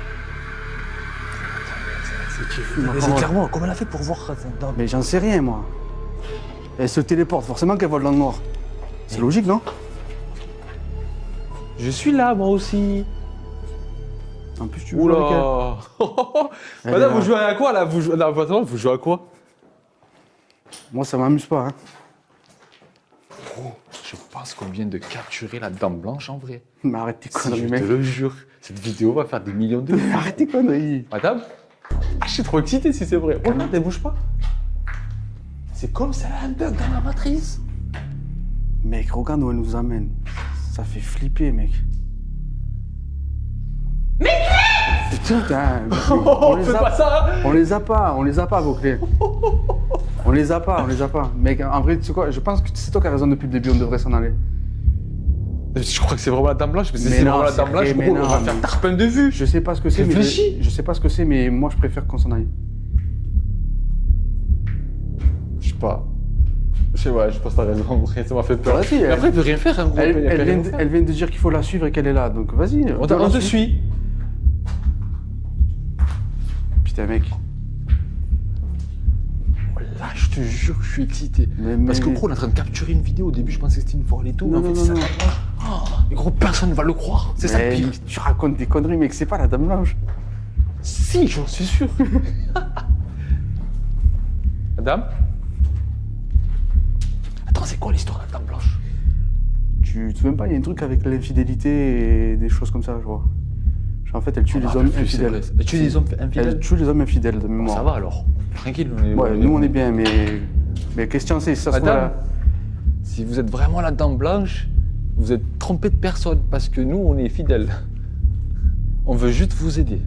S1: C'est fou,
S2: Mais c'est clairement, comment elle a fait pour voir dans...
S1: Mais j'en sais rien, moi. Elle se téléporte, forcément qu'elle vole dans le noir. C'est logique, non?
S2: Je suis là, moi aussi.
S1: En plus, tu veux jouer avec elle.
S2: Oula.
S1: Elle est
S2: Madame,
S1: là.
S2: vous jouez à quoi là? Vous jouez à quoi?
S1: Moi, ça m'amuse pas, hein.
S2: Gros, je pense qu'on vient de capturer la dame blanche en vrai.
S1: Mais arrête tes
S2: Si,
S1: conneries,
S2: je
S1: mec.
S2: te le jure, cette vidéo va faire des millions de vues.
S1: Arrête tes conneries.
S2: Madame, je suis trop excité si c'est vrai. Regarde, elle bouge pas. C'est comme si elle a un bug dans la matrice.
S1: Mec, regarde où elle nous amène. Ça fait flipper, mec. Putain,
S2: On fait pas ça.
S1: on les a pas, vos clés. On les a pas. Mec, en vrai, tu sais quoi, je pense que c'est toi qui as raison depuis le début, on devrait s'en aller.
S2: Je crois que c'est vraiment la dame blanche, mais si
S1: Mais
S2: c'est
S1: non,
S2: vraiment la
S1: c'est
S2: dame blanche,
S1: vrai, mais
S2: gros, on
S1: non,
S2: va
S1: mais-
S2: faire tarpin de vue.
S1: Je sais pas ce que c'est, mais
S2: Réfléchis.
S1: je sais pas ce que c'est, mais moi je préfère qu'on s'en aille.
S2: Je sais pas. Je pense que t'as raison, en vrai, ça m'a fait peur.
S1: Vas-y,
S2: Mais après, elle peut rien faire, hein, gros.
S1: Elle,
S2: peut
S1: elle
S2: rien
S1: vient,
S2: faire.
S1: elle vient de dire qu'il faut la suivre et qu'elle est là, donc vas-y.
S2: On
S1: la
S2: te
S1: suit.
S2: suit.
S1: Putain, mec.
S2: Là, je te jure, je suis excité. Parce que gros, on est en train de capturer une vidéo. Au début, je pensais que c'était une vol et tout.
S1: Non,
S2: mais en fait,
S1: non,
S2: c'est
S1: non,
S2: la
S1: non.
S2: dame blanche. Oh, mais gros, personne ne va le croire. C'est ça le
S1: Mais
S2: pire.
S1: tu racontes des conneries, mec, c'est pas la dame blanche.
S2: Si, j'en suis sûr. Madame? Attends, c'est quoi l'histoire de la dame blanche?
S1: Tu te souviens pas, il y a un truc avec l'infidélité et des choses comme ça, je vois. Genre, en fait, elle tue les hommes infidèles.
S2: Elle tue les hommes infidèles?
S1: Elle tue les hommes infidèles, de mémoire.
S2: Ça va alors. Tranquille.
S1: Ouais, nous on est bien, mais question c'est si ça se trouve
S2: Madame,
S1: là.
S2: si vous êtes vraiment la dame blanche, vous êtes trompé de personne parce que nous, on est fidèles. On veut juste vous aider.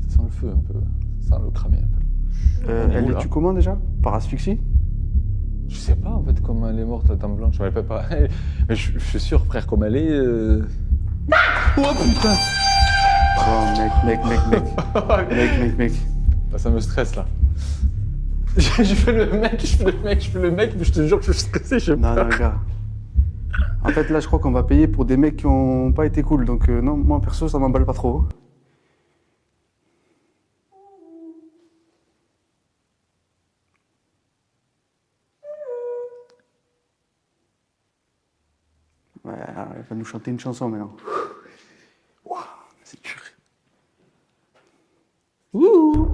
S2: Ça sent le feu un peu. Ça sent le cramer un peu. On est
S1: Elle
S2: où,
S1: les
S2: là
S1: tue comment déjà? Par asphyxie?
S2: Je sais pas en fait comment elle est morte, la dame blanche. Je me rappelle pas. Mais je suis sûr, frère, comme elle est. Oh putain!
S1: Oh mec.
S2: Bah, ça me stresse là. Je fais le mec, mais je te jure que je suis stressé. Je
S1: Non, gars. En fait, là, je crois qu'on va payer pour des mecs qui ont pas été cool. Donc, non, moi, perso, ça m'emballe pas trop. Ouais, elle va nous chanter une chanson maintenant. Waouh, c'est dur. Ouh!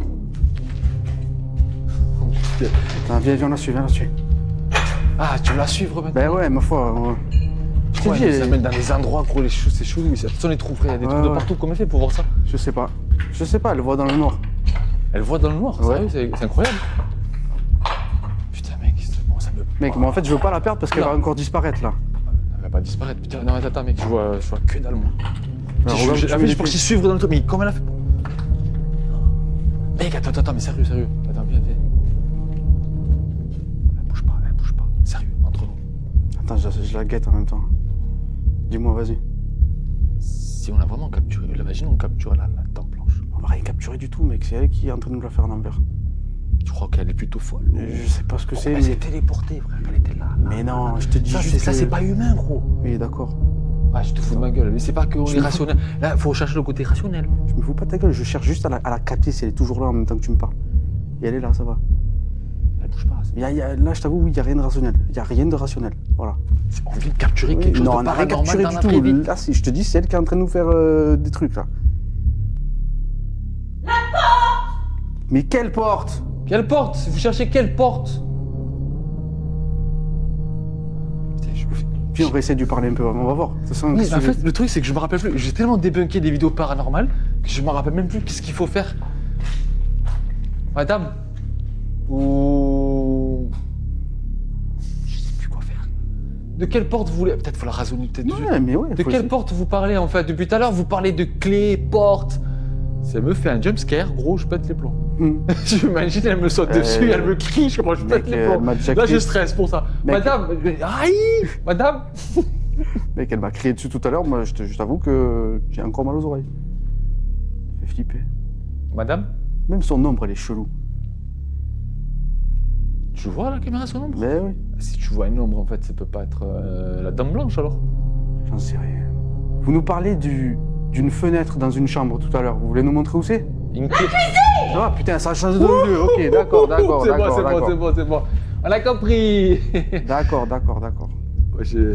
S1: Non, viens, on la suit.
S2: Ah, tu veux la suivre maintenant?
S1: Ben ouais, ma foi. Je t'ai
S2: Ouais,
S1: dit,
S2: mais ça mène dans des endroits, gros, c'est chelou. Attention les trous, frère, il y a des trous de
S1: ouais.
S2: partout. Comment elle fait pour voir ça?
S1: je sais pas, elle voit dans le noir.
S2: Elle voit dans le noir,
S1: Ouais.
S2: sérieux, c'est incroyable. Putain, mec, bon, ça me.
S1: Mec, moi en fait, je veux pas la perdre parce qu'elle
S2: Non.
S1: va encore disparaître là.
S2: Elle va pas disparaître. Putain, non, attends, mec, je vois que dalle, moi.
S1: Alors,
S2: Je
S1: regarde, tu mets les
S2: pour
S1: pieds.
S2: s'y suivre dans le truc, mais comment elle a fait? Mec, attends, mais sérieux. Attends, viens. Elle bouge pas. Sérieux, entre nous.
S1: Attends, je la guette en même temps. Dis-moi, vas-y.
S2: Si on a vraiment capturé, imagine on capture la dame blanche.
S1: On va rien capturer du tout, mec. C'est elle qui est en train de nous la faire à l'envers.
S2: Je crois qu'elle est plutôt folle.
S1: Je sais pas ce que c'est.
S2: Elle s'est téléportée, frère. Elle était là.
S1: Mais non, je te dis
S2: Ça,
S1: juste
S2: ça
S1: que-
S2: c'est pas humain, gros.
S1: Oui, d'accord.
S2: Ah, je te fous de ma gueule. Mais c'est pas qu'on
S1: Je
S2: est
S1: me
S2: rationnel. Là, faut chercher le côté rationnel.
S1: Je me fous pas de ta gueule, je cherche juste à la capter si elle est toujours là en même temps que tu me parles. Et elle est là, ça va.
S2: Elle bouge pas.
S1: Là, je t'avoue, oui, il n'y a rien de rationnel. Il n'y a rien de rationnel. Voilà.
S2: C'est envie de capturer
S1: Oui,
S2: quelque chose
S1: non,
S2: de
S1: on n'a rien
S2: paranormal
S1: capturé
S2: dans
S1: du
S2: la
S1: tout.
S2: vraie vie.
S1: Là, je te dis, c'est elle qui est en train de nous faire des trucs, là. La porte! Mais quelle porte?
S2: Quelle porte? Vous cherchez quelle porte? Putain,
S1: Puis on va essayer de lui parler un peu, on va voir. De toute façon,
S2: Oui,
S1: qu'est-ce
S2: en
S1: que tu veux
S2: fait, le truc, c'est que je me rappelle plus. J'ai tellement débunké des vidéos paranormales que je me rappelle même plus qu'est-ce qu'il faut faire. Madame? Ou. Je sais plus quoi faire. De quelle porte vous voulez. Peut-être faut la raisonner, peut-être.
S1: Ouais, mais ouais.
S2: De
S1: faut
S2: quelle
S1: essayer.
S2: porte vous parlez en fait? Depuis tout à l'heure, vous parlez de clés, portes. Ça me fait un jumpscare, gros, je pète les plombs. J'imagine, elle me saute dessus, elle me crie, je pète
S1: Mec,
S2: les
S1: elle
S2: plombs.
S1: m'a déjà
S2: Là, je
S1: crié.
S2: stresse pour ça.
S1: Mec.
S2: Madame, aïe, madame.
S1: Mec, elle m'a crié dessus tout à l'heure, moi, je t'avoue que j'ai encore mal aux oreilles. Ça fait flipper.
S2: Madame,
S1: Même son ombre, elle est chelou.
S2: tu vois la caméra son ombre?
S1: Mais oui,
S2: Si tu vois une ombre, en fait, ça peut pas être la dame blanche alors.
S1: j'en sais rien. Vous nous parlez d'une fenêtre dans une chambre tout à l'heure. Vous voulez nous montrer où c'est?
S2: Une clé.
S1: Ah putain, ça a changé de lieu. Ok, d'accord, d'accord,
S2: C'est bon,
S1: d'accord,
S2: c'est bon,
S1: d'accord.
S2: c'est bon, c'est bon. On a compris.
S1: D'accord, d'accord, d'accord.
S2: Moi, j'ai.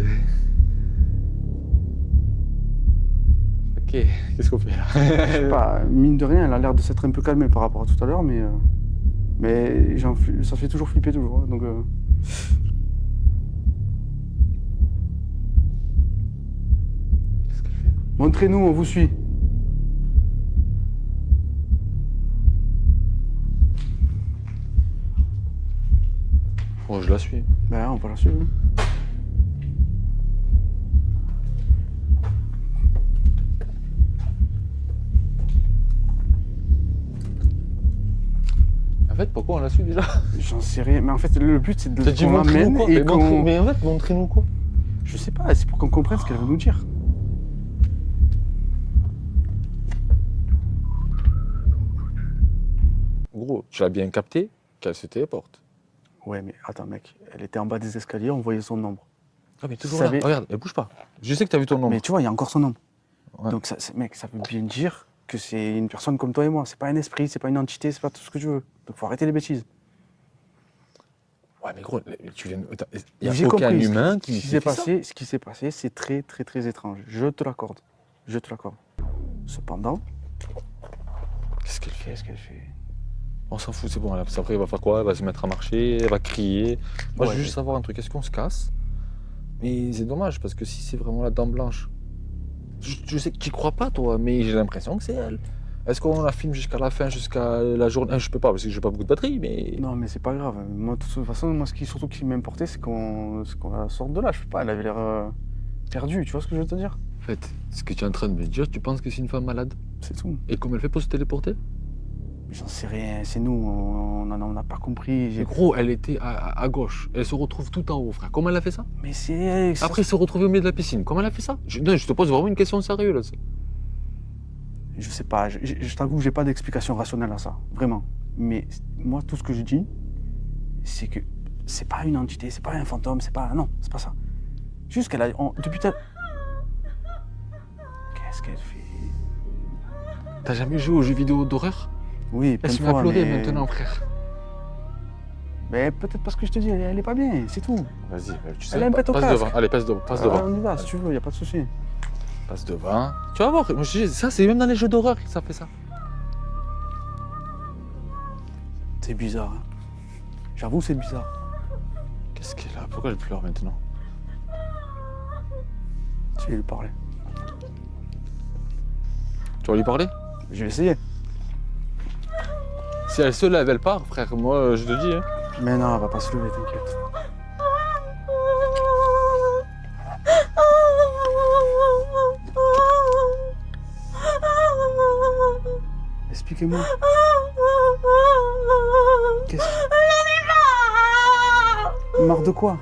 S2: Ok, qu'est-ce qu'on fait là?
S1: Pas, mine de rien, elle a l'air de s'être un peu calmée par rapport à tout à l'heure, mais ça fait toujours flipper toujours. Hein, donc,
S2: Qu'est-ce qu'elle fait?
S1: montrez-nous, on vous suit.
S2: Oh, je la suis.
S1: Ben, on va la suivre.
S2: En fait, pourquoi on la suit déjà?
S1: J'en sais rien, mais en fait, le but c'est de
S2: T'as dit
S1: qu'on
S2: montrez-nous
S1: l'emmène
S2: quoi?
S1: et
S2: Mais,
S1: qu'on...
S2: mais en fait, montrez-nous quoi?
S1: Je sais pas, c'est pour qu'on comprenne ce qu'elle veut nous dire.
S2: Gros, tu l'as bien capté qu'elle se téléporte.
S1: Ouais, mais attends, mec, elle était en bas des escaliers, on voyait son ombre.
S2: Ah, mais toujours
S1: Ça
S2: là.
S1: avait-
S2: Regarde, elle bouge pas. Je sais que t'as vu ton ombre.
S1: Mais tu vois, il y a encore son ombre.
S2: Ouais.
S1: Donc, mec, ça veut bien dire que c'est une personne comme toi et moi. C'est pas un esprit, c'est pas une entité, c'est pas tout ce que tu veux. Donc, faut arrêter les bêtises.
S2: Ouais, mais gros, tu viens. Il n'y
S1: J'ai
S2: a aucun
S1: compris.
S2: humain
S1: Ce
S2: qui
S1: qui s'est
S2: fait ça.
S1: passé, ce qui s'est passé, c'est très, très, très étrange. Je te l'accorde. Je te l'accorde. Cependant,
S2: Qu'est-ce qu'elle fait?
S1: qu'est-ce qu'elle fait?
S2: On s'en fout, c'est bon. Après, elle va faire quoi? Elle va se mettre à marcher, elle va crier. Moi, je
S1: Ouais.
S2: veux juste savoir un truc. Est-ce qu'on se casse? Mais c'est dommage, parce que si c'est vraiment la dame blanche, je sais que tu crois pas, toi, mais j'ai l'impression que c'est elle. Est-ce qu'on la filme jusqu'à la fin, jusqu'à la journée? Je peux pas, parce que j'ai pas beaucoup de batterie, mais.
S1: Non, mais c'est pas grave. Moi, de toute façon, moi, surtout qui m'importait, c'est qu'on la sorte de là. Je sais pas, elle avait l'air perdue. Tu vois ce que je veux te dire?
S2: En fait, ce que tu es en train de me dire, tu penses que c'est une femme malade?
S1: C'est tout.
S2: Et comment elle fait pour se téléporter?
S1: J'en sais rien. C'est nous. On n'a pas compris.
S2: Mais gros, elle était à gauche. Elle se retrouve tout en haut, frère. Comment elle a fait ça?
S1: Mais c'est.
S2: Après, elle s'est retrouvée au milieu de la piscine. Comment elle a fait ça? Non, je te pose vraiment une question sérieuse là.
S1: Je sais pas, je t'avoue que j'ai pas d'explication rationnelle à ça, vraiment. Mais moi, tout ce que je dis, c'est que c'est pas une entité, c'est pas un fantôme, c'est pas. Non, c'est pas ça. Juste qu'elle a. Depuis tout à... Qu'est-ce qu'elle fait?
S2: T'as jamais joué aux jeux vidéo d'horreur?
S1: Oui, plein
S2: Elle
S1: de
S2: se met à
S1: fois,
S2: pleurer
S1: mais...
S2: maintenant, frère.
S1: Mais peut-être parce que je te dis, elle est pas bien, c'est tout.
S2: Vas-y, tu
S1: Elle a un pet au
S2: passe
S1: casque.
S2: devant. Allez, passe devant.
S1: On y va, si tu veux, y a pas de souci.
S2: Passe devant. Tu vas voir, moi, je dis, ça, c'est même dans les jeux d'horreur que ça fait ça.
S1: C'est bizarre. Hein. J'avoue, c'est bizarre.
S2: Qu'est-ce qu'elle a? Pourquoi elle pleure maintenant?
S1: Je vais lui parler.
S2: Tu vas lui parler?
S1: Je vais essayer.
S2: Si elle se lève, elle part, frère. Moi, je te dis, hein.
S1: Mais non, elle va pas se lever, t'inquiète. Expliquez-moi. Qu'est-ce Marre de quoi?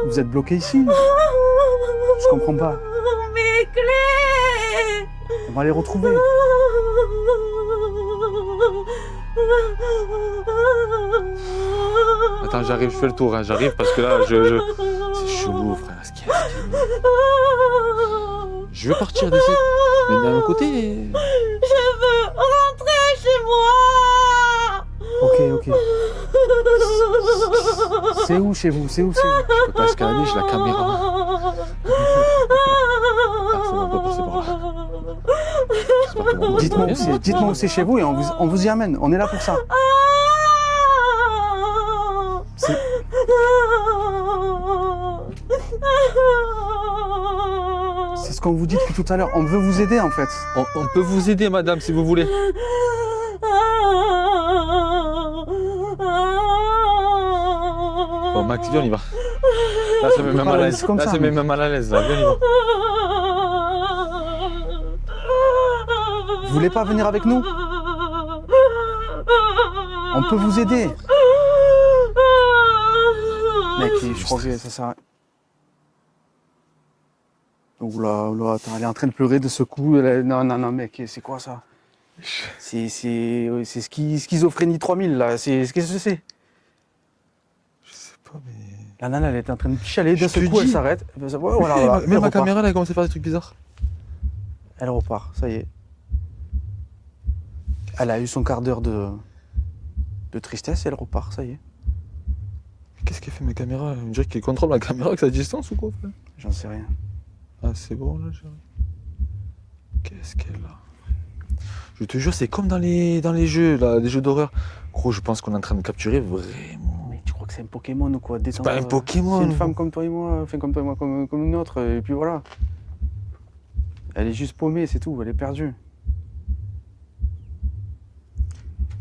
S1: Vous êtes bloqué ici? Je comprends pas.
S3: Mes clés.
S1: On va les retrouver.
S2: Attends, j'arrive, je fais le tour, hein. J'arrive parce que là, c'est chelou, frère. Ce qu'il y a. Je veux partir d'ici. Mais d'un autre côté.
S3: Je veux rentrer chez moi.
S1: Ok. C'est où chez vous? C'est où?
S2: Je peux pas escalader, j'ai la caméra. Ah, c'est bon, on peut passer par là. J'espère qu'on va pas
S1: Dites-moi où c'est chez vous et on vous y amène. On est là pour ça. C'est- C'est ce qu'on vous dit depuis tout à l'heure. On veut vous aider en fait.
S2: On peut vous aider, madame, si vous voulez. Bon, Max, viens, on y va. Là, ça me met mal à l'aise.
S1: Comme
S2: Là,
S1: ça,
S2: ça me met mal à l'aise. Là, viens, on y va.
S1: Vous voulez pas venir avec nous? On peut vous aider. Mec, je crois que ça sert à... Oula, attends, elle est en train de pleurer de ce coup. Non, mec, c'est quoi ça? C'est schizophrénie 3000, là. Qu'est-ce que c'est?
S2: Je sais pas, mais.
S1: La nana, elle était en train de chialer, de
S2: Je
S1: ce
S2: te
S1: coup, elle
S2: dis.
S1: s'arrête. Voilà,
S2: Même ma caméra, là, elle a commencé à faire des trucs bizarres.
S1: Elle repart, ça y est. Elle a eu son quart d'heure de tristesse et elle repart, ça y est.
S2: Qu'est-ce qu'elle fait, ma caméra? On dirait qu'elle contrôle la caméra avec sa distance ou quoi, frère?
S1: J'en sais rien.
S2: Ah, c'est bon, là, chérie. Qu'est-ce qu'elle a? Je te jure, c'est comme dans les jeux, là, les jeux d'horreur. Gros, je pense qu'on est en train de capturer vraiment.
S1: Mais tu crois que c'est un Pokémon ou quoi?
S2: C'est pas un Pokémon.
S1: C'est une femme comme toi et moi, enfin comme toi et moi, comme une autre, et puis voilà. Elle est juste paumée, c'est tout, elle est perdue.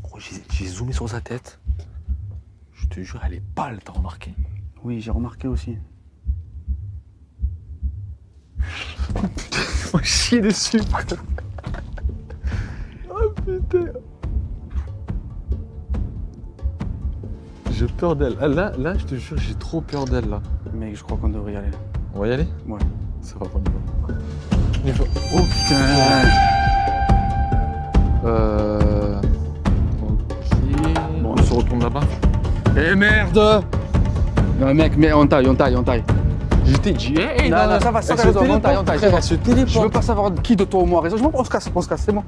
S2: Gros, j'ai zoomé sur sa tête. Je te jure, elle est pâle, t'as remarqué?
S1: Oui, j'ai remarqué aussi.
S2: Moi, chier dessus, frère. Oh putain. J'ai peur d'elle. Ah, là, je te jure, j'ai trop peur d'elle, là.
S1: Mec, je crois qu'on devrait y aller.
S2: On va y aller?
S1: Ouais.
S2: Ça va, on y va. On y va.
S1: Oh putain!
S2: Ok. Bon, on se retourne là-bas.
S1: Eh merde! Non mec, mais on taille.
S2: Je t'ai dit, hey,
S1: Non, ça va, ça va, on taille, c'est bon.
S2: Elle se téléporte.
S1: Je veux pas savoir qui de toi ou moi raison. On se casse, c'est bon.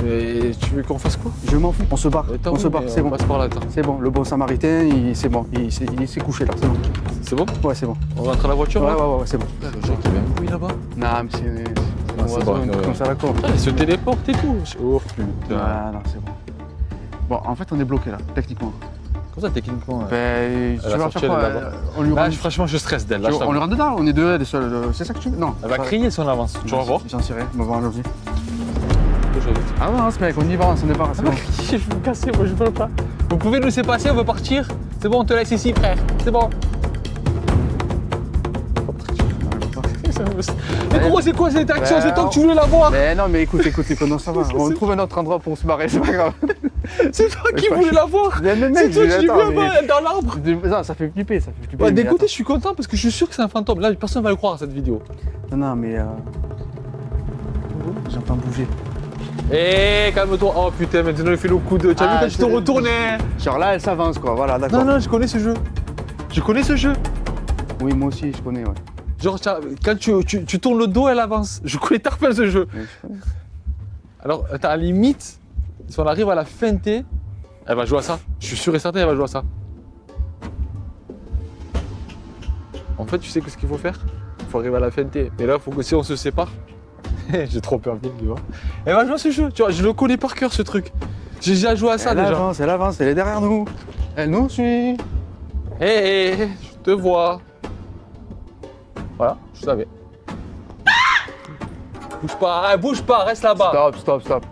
S2: Mais tu veux qu'on fasse quoi?
S1: Je m'en fous, on se barre,
S2: Attends,
S1: c'est
S2: on
S1: bon.
S2: passe par là, attends.
S1: C'est bon, le bon samaritain, c'est bon, il s'est couché là, c'est bon.
S2: C'est bon?
S1: Ouais, c'est bon.
S2: On rentre à la voiture?
S1: Ouais,
S2: là
S1: c'est bon.
S2: Frère, je dirais qu'il y avait un bruit là-bas.
S1: Non, mais c'est un
S2: c'est
S1: oiseau,
S2: bon,
S1: un truc
S2: ouais.
S1: comme ça, d'accord.
S2: Elle se téléporte et tout. Oh putain.
S1: Ah non, c'est bon. Bon, en fait, on est bloqué là, techniquement.
S2: Comme ça, techniquement.
S1: Ben, tu
S2: la
S1: vas
S2: sortie,
S1: faire quoi?
S2: elle est là-bas.
S1: On lui
S2: Là,
S1: rentre,
S2: franchement, je stresse d'elle. Là, je
S1: on
S2: t'avoue.
S1: lui rentre dedans, on est deux, elle est seule. C'est ça que tu veux? Non.
S2: Elle va crier si on avance. Tu vas voir.
S1: J'en sais rien, on va voir aujourd'hui. Avance, mec, on y va, on est pas. C'est bon.
S2: Je vais me casser, moi je veux pas. Vous pouvez nous laisser passer, on veut partir. C'est bon, on te laisse ici, frère. C'est bon. Mais gros, c'est quoi cette action? C'est toi que tu voulais la voir.
S1: Mais non, mais écoute, non, ça va. On trouve un autre endroit pour se barrer, c'est pas grave.
S2: C'est toi qui voulais la voir.
S1: Mais mec,
S2: C'est toi qui
S1: attends,
S2: voulais la voir dans l'arbre.
S1: Non, ça fait flipper,
S2: Ouais,
S1: mais
S2: d'un côté,
S1: attends.
S2: je suis content parce que je suis sûr que c'est un fantôme. Là, personne va le croire à cette vidéo.
S1: Non, mais. J'entends bouger.
S2: Eh, calme-toi. Oh putain, maintenant il fait le coup de. Tu as vu quand tu te retournais?
S1: Genre là, elle s'avance, quoi, voilà, d'accord.
S2: Non, je connais ce jeu. Je connais ce jeu.
S1: Oui, moi aussi, je connais, ouais.
S2: Genre, quand tu tournes le dos, elle avance. Je connais tarpin ce jeu.
S1: Mais je connais.
S2: Alors, attends, à la limite, si on arrive à la feinter, elle va jouer à ça. Je suis sûr et certain, elle va jouer à ça. En fait, tu sais ce qu'il faut faire? Il faut arriver à la feinter. Et là, il faut que si on se sépare, j'ai trop peur bien, tu vois. Elle va jouer à ce jeu. Tu vois, je le connais par cœur, ce truc. J'ai déjà joué à ça déjà.
S1: Elle avance, elle est derrière nous. Elle nous suit.
S2: Hé, je te vois. Voilà, je savais. Bouge pas, reste là-bas.
S1: Stop.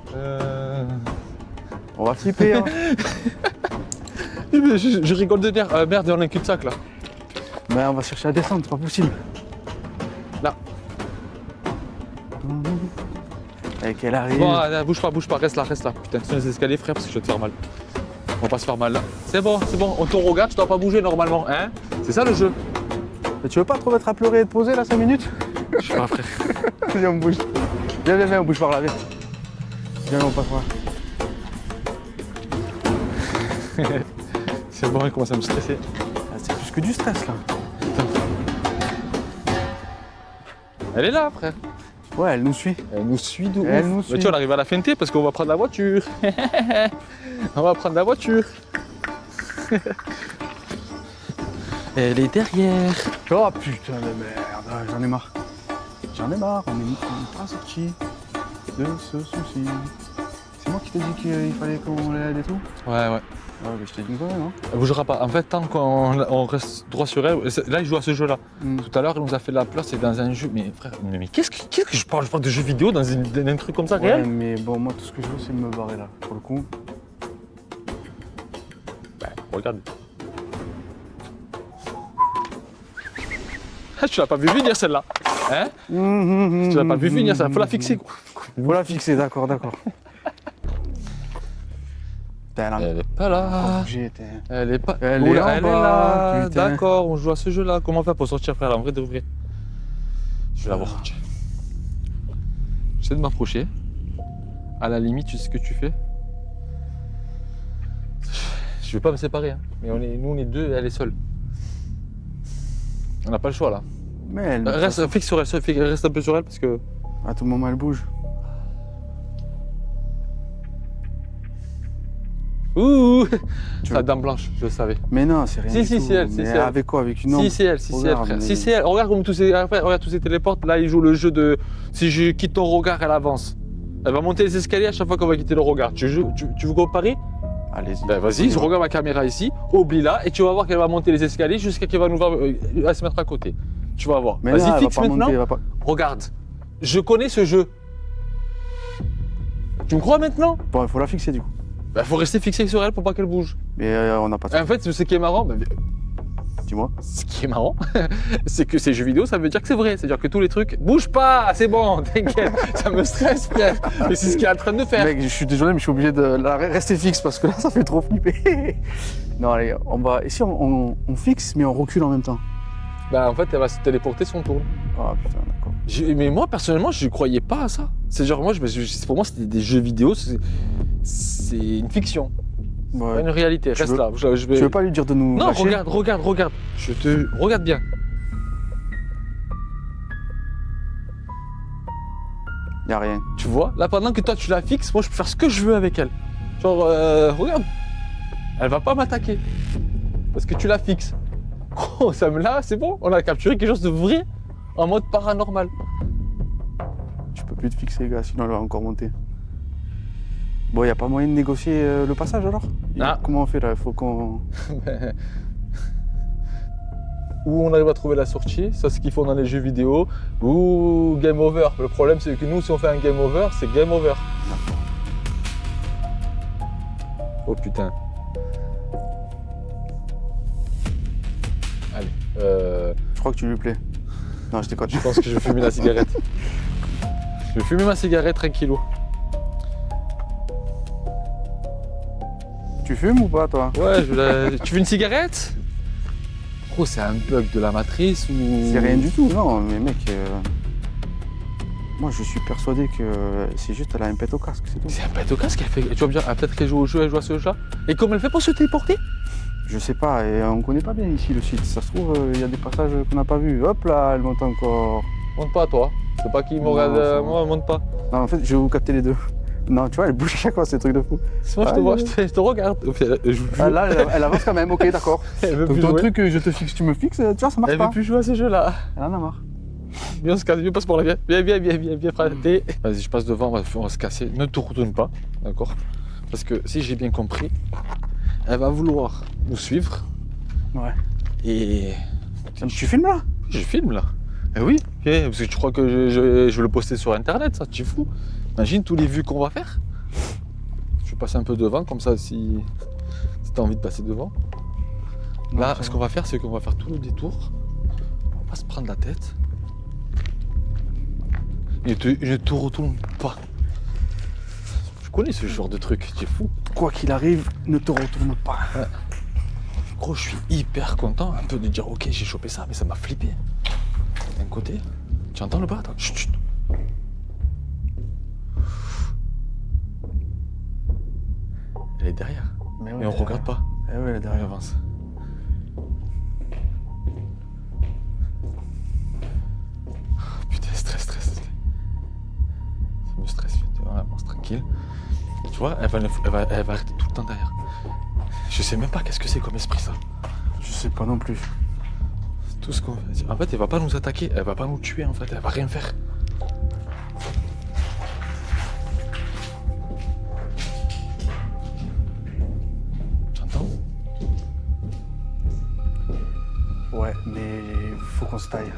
S1: On va flipper, hein.
S2: Je rigole de nerfs. Merde, on a un cul-de-sac là.
S1: Mais on va chercher à descendre, c'est pas possible.
S2: Là.
S1: Et qu'elle arrive.
S2: Bon, bouge pas, reste là. Putain, sur les escaliers, frère, parce que je vais te faire mal. On va pas se faire mal là. C'est bon, on te regarde, tu dois pas bouger normalement, hein? C'est ça le jeu.
S1: Mais tu veux pas te remettre à pleurer et te poser là 5 minutes?
S2: Je sais pas, frère.
S1: Viens, on bouge. Viens, on bouge par là, viens. Viens, on passe par là.
S2: C'est bon, elle commence à me stresser.
S1: Ah, c'est plus que du stress là.
S2: Elle est là, frère.
S1: Ouais, elle nous suit.
S2: Elle nous suit d'où?
S1: Elle nous suit.
S2: Mais tu vois, on arrive à la feinter parce qu'on va prendre la voiture. On va prendre la voiture. Elle est derrière.
S1: Oh putain de merde, ah, j'en ai marre. J'en ai marre, on n'est pas sorti de ce souci. C'est moi qui t'ai dit qu'il fallait qu'on l'aide et tout?
S2: Ouais.
S1: Ah mais je t'ai dit une connerie, non?
S2: Elle bougera pas. En fait, tant qu'on reste droit sur elle, là, il joue à ce jeu-là. Tout à l'heure, il nous a fait la place, c'est dans un jeu. Mais frère, mais qu'est-ce que je parle? Je parle de jeux vidéo dans un truc comme ça,
S1: Ouais,
S2: réel?
S1: mais bon, moi tout ce que je veux c'est me barrer là, pour le coup.
S2: Bah, regarde. Ah, tu l'as pas vu venir celle-là. Hein? Tu l'as pas vu venir, ça. Faut la fixer.
S1: Faut la fixer, d'accord. Putain,
S2: Elle est pas là. Elle est pas.
S1: Elle est
S2: Oula,
S1: en
S2: elle
S1: bas,
S2: est là.
S1: putain.
S2: D'accord, on joue à ce jeu-là. Comment faire pour sortir, frère, en vrai de vrai? Je vais la voir. Tiens. J'essaie de m'approcher. À la limite, tu sais ce que tu fais? Je vais pas me séparer, hein. Mais nous on est deux et elle est seule. On n'a pas le choix là.
S1: Mais elle,
S2: Reste fixe sur elle, reste un peu sur elle parce que.
S1: à tout moment elle bouge.
S2: Ouh,
S1: Tu
S2: sa
S1: veux-
S2: dame blanche, je le savais.
S1: Mais non, c'est rien.
S2: Si,
S1: du
S2: si,
S1: tout.
S2: c'est elle,
S1: Mais
S2: c'est elle.
S1: avec quoi? Avec une ombre?
S2: Si c'est elle,
S1: Regarde,
S2: frère.
S1: mais-
S2: Si c'est elle, regarde comme tous ces. Regarde tous ces téléportes, là il joue le jeu de. Si je quitte ton regard, elle avance. Elle va monter les escaliers à chaque fois qu'on va quitter le regard. Tu veux comparer?
S1: Allez-y.
S2: Ben vas-y, je regarde ma caméra ici, oublie-la, et tu vas voir qu'elle va monter les escaliers jusqu'à qu'elle va nous voir, elle va se mettre à côté. Tu vas voir.
S1: Mais non,
S2: Vas-y,
S1: elle
S2: fixe
S1: va pas
S2: maintenant.
S1: monter, elle va pas...
S2: Regarde, je connais ce jeu. Tu me crois maintenant?
S1: Bon, il faut la fixer du coup.
S2: Ben faut rester fixé sur elle pour pas qu'elle bouge.
S1: Mais on n'a pas de...
S2: En fait, ce qui est marrant,
S1: Dis-moi.
S2: ce qui est marrant, c'est que ces jeux vidéo, ça veut dire que c'est vrai. C'est-à-dire que tous les trucs, bouge pas, c'est bon, t'inquiète, ça me stresse, frère. Mais c'est ce qu'il est en train de faire.
S1: Mec, je suis désolé, mais je suis obligé de la rester fixe parce que là, ça fait trop flipper. Non, allez, on va... Et si on fixe, mais on recule en même temps?
S2: Ben en fait, elle va se téléporter son tour.
S1: Ah putain, d'accord.
S2: Mais moi, personnellement, je ne croyais pas à ça. C'est genre, moi, pour moi, c'était des jeux vidéo, c'est une fiction,
S1: Ouais.
S2: pas une réalité.
S1: Tu
S2: Reste
S1: veux-
S2: là. Je vais...
S1: Tu veux pas lui dire de nous
S2: Non,
S1: lâcher?
S2: regarde. Je te regarde bien.
S1: Y a rien.
S2: Tu vois, là, pendant que toi, tu la fixes, moi, je peux faire ce que je veux avec elle. Genre, regarde. Elle va pas m'attaquer. Parce que tu la fixes. Oh, ça me là, c'est bon. On a capturé quelque chose de vrai en mode paranormal.
S1: Tu peux plus te fixer, gars, sinon elle va encore monter. Bon, y a pas moyen de négocier le passage alors?
S2: Ah.
S1: Comment on fait là? Il faut qu'on...
S2: Ou on arrive à trouver la sortie, ça c'est ce qu'ils font dans les jeux vidéo, ou game over. Le problème c'est que nous, si on fait un game over, c'est game over. Oh putain. Allez,
S1: Je crois que tu lui plais. Non, je déconne.
S2: je pense que je vais fumer la cigarette. Je vais fumer ma cigarette tranquillou.
S1: Tu fumes ou pas, toi?
S2: Ouais, tu veux une cigarette? Oh, c'est un bug de la matrice ou...
S1: C'est rien du tout, non, mais mec... Moi, je suis persuadé que c'est juste elle a un pet au casque, c'est tout.
S2: C'est un pet au casque qu'elle fait. Tu vas me dire, ah, peut-être qu'elle joue au jeu, elle joue à ce jeu-là. Et comment elle fait pour se téléporter?
S1: Je sais pas, et on connaît pas bien ici le site. Ça se trouve, il y a des passages qu'on n'a pas vus. Hop là, elle monte encore.
S2: Monte pas, toi. C'est pas qui me
S1: Non,
S2: regarde,
S1: ça va.
S2: moi, monte pas.
S1: Non, en fait, je vais vous capter les deux. Non, tu vois, elle bouge à chaque fois, c'est truc de fou.
S2: Moi, je te
S1: Ah,
S2: vois,
S1: ouais.
S2: je te regarde.
S1: Ah, là, elle avance quand même, ok, d'accord.
S2: Elle veut
S1: Donc
S2: plus
S1: ton
S2: jouer.
S1: truc, je te fixe, tu me fixes, tu vois, ça marche
S2: Elle
S1: pas.
S2: veut plus jouer à ces jeux-là.
S1: Elle en a marre.
S2: Viens, on se casse, viens, passe pour la viens, viens, frère. Vas-y, je passe devant, on va se casser. Ne te retourne pas, d'accord? Parce que si j'ai bien compris, elle va vouloir nous suivre.
S1: Ouais.
S2: Et
S1: Tu filmes là?
S2: je filme là. Eh oui, parce que tu crois que je vais le poster sur internet, ça, tu es fou. Imagine tous les vues qu'on va faire. Je vais passer un peu devant, comme ça, si tu as envie de passer devant. Là, ce qu'on va faire, c'est qu'on va faire tout le détour. On va pas se prendre la tête. Et ne te retourne pas. Je connais ce genre de truc, tu es fou.
S1: Quoi qu'il arrive, ne te retourne pas.
S2: Gros, je suis hyper content un peu de dire ok, j'ai chopé ça, mais ça m'a flippé. D'un côté, tu entends le bas? Attends, chut, chut. Elle est derrière,
S1: Mais
S2: mais on regarde pas.
S1: Eh ouais, elle est
S2: Allez,
S1: derrière.
S2: avance. Putain, stress. Ça me stresse. Voilà, avance tranquille. Tu vois, elle va arrêter tout le temps derrière. Je sais même pas qu'est-ce que c'est comme esprit ça.
S1: Je sais pas non plus.
S2: Tout ce qu'on va dire. En fait, elle va pas nous attaquer, elle va pas nous tuer en fait, elle va rien faire. J'entends.
S1: Ouais, mais faut qu'on se taille.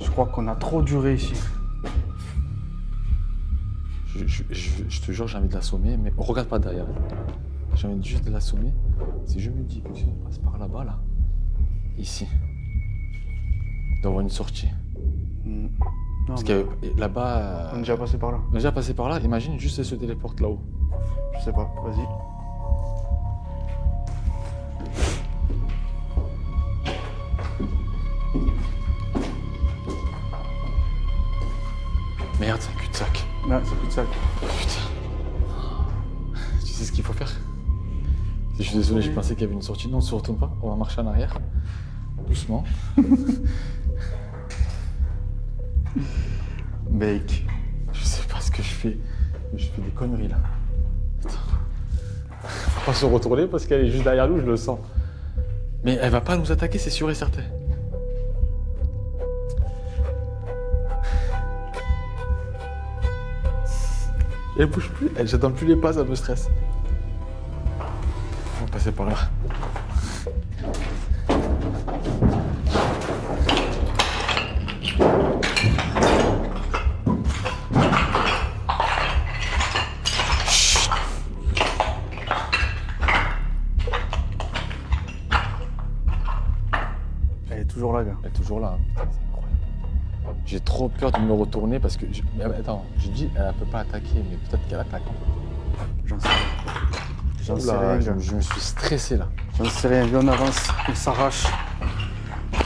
S1: Je crois qu'on a trop duré ici.
S2: Je te jure, j'ai envie de l'assommer, mais on regarde pas derrière. J'ai envie juste de l'assommer. Si je me dis que si on passe par là-bas, là, ici, il doit y avoir une sortie.
S1: Non,
S2: Parce
S1: mais
S2: que là-bas,
S1: on est déjà passé par là.
S2: on est déjà passé par là, imagine juste elle se téléporte là-haut.
S1: Je sais pas, vas-y.
S2: Merde, c'est un cul-de-sac.
S1: Là, c'est plus de sac.
S2: Putain. Tu sais ce qu'il faut faire? Je suis désolé, je pensais qu'il y avait une sortie. Non, on se retourne pas, on va marcher en arrière. Doucement.
S1: Mec.
S2: Je sais pas ce que je fais. Je fais des conneries là. Attends. Faut pas se retourner parce qu'elle est juste derrière nous, je le sens. Mais elle va pas nous attaquer, c'est sûr et certain. Elle bouge plus, j'attends plus les pas, ça me stresse. On va passer par là.
S1: Elle est toujours là, gars.
S2: Elle est toujours là, hein. Putain, c'est incroyable. J'ai trop peur de me retourner parce que. Mais attends, j'ai dit elle peut pas attaquer, mais peut-être qu'elle attaque.
S1: J'en sais rien. J'en sais
S2: Oula,
S1: rien, gars.
S2: je me suis stressé là.
S1: J'en sais rien. Viens, on avance. On s'arrache.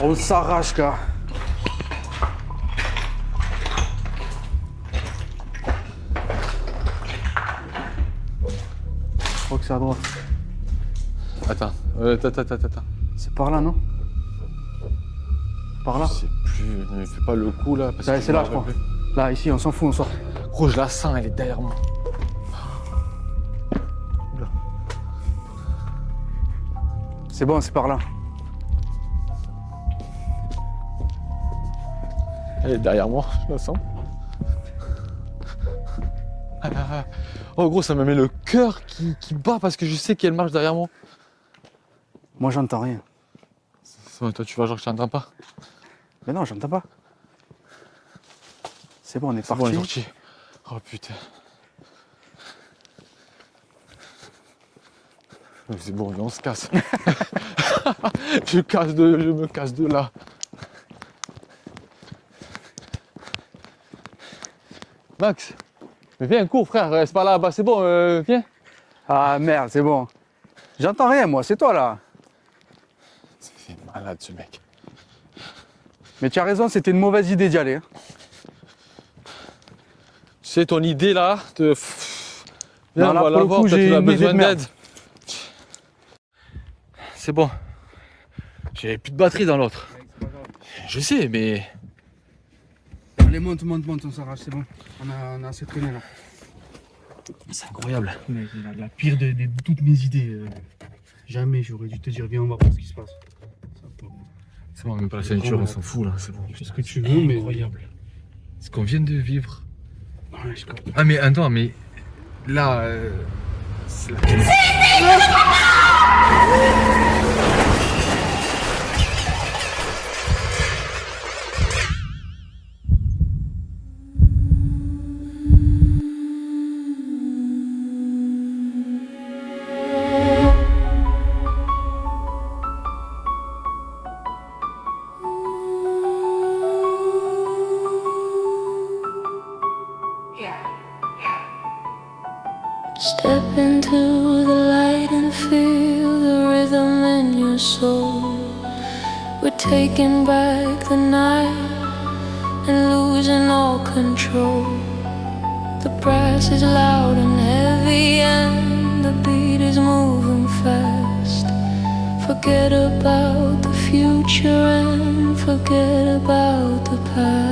S1: On s'arrache, gars. Je crois que c'est à droite.
S2: Attends.
S1: C'est par là, non? Par là?
S2: Je sais plus, ne me fais pas le coup là. Parce
S1: Ouais,
S2: que
S1: c'est
S2: me
S1: là, je crois.
S2: rappelle
S1: Là, ici, on s'en fout, on sort.
S2: plus. Gros, je la sens, elle est derrière moi. Oula.
S1: C'est bon, c'est par là.
S2: Elle est derrière moi, je la sens. Ah. Oh gros, ça me met le cœur qui bat parce que je sais qu'elle marche derrière moi.
S1: Moi, j'entends rien.
S2: Toi, tu vas genre que je t'entends pas.
S1: Mais non, j'entends pas. C'est bon, on est
S2: C'est
S1: parti.
S2: bon, elle est sortie. Oh putain. C'est bon, on se casse. Je me casse de là. Max, mais viens, cours frère, reste pas là-bas, c'est bon, viens.
S1: Ah merde, c'est bon. J'entends rien, moi, c'est toi là.
S2: C'est malade ce mec.
S1: Mais tu as raison, c'était une mauvaise idée d'y aller. Hein.
S2: Tu sais, ton idée là, viens,
S1: Non, là,
S2: on va
S1: pour
S2: la
S1: le
S2: voir,
S1: coup,
S2: peut-être
S1: j'ai
S2: tu as
S1: une idée
S2: besoin
S1: de merde.
S2: d'aide. C'est bon. J'avais plus de batterie dans l'autre. Je sais, mais.
S1: Allez, monte, on s'arrache, c'est bon. On a assez traîné là.
S2: C'est incroyable.
S1: Mec, la pire de toutes mes idées. Jamais j'aurais dû te dire, viens, on va voir ce qui se passe.
S2: C'est bon, même pas la ceinture, on s'en fout là, c'est bon.
S1: Fais ce que tu veux, mais.
S2: Incroyable. Ce qu'on vient de vivre.
S1: Ouais, je capte.
S2: Ah, mais attends, mais. Là. C'est la...
S4: Step into the light and feel the rhythm in your soul. We're taking back the night and losing all control. The brass is loud and heavy and the beat is moving fast. Forget about the future and forget about the past.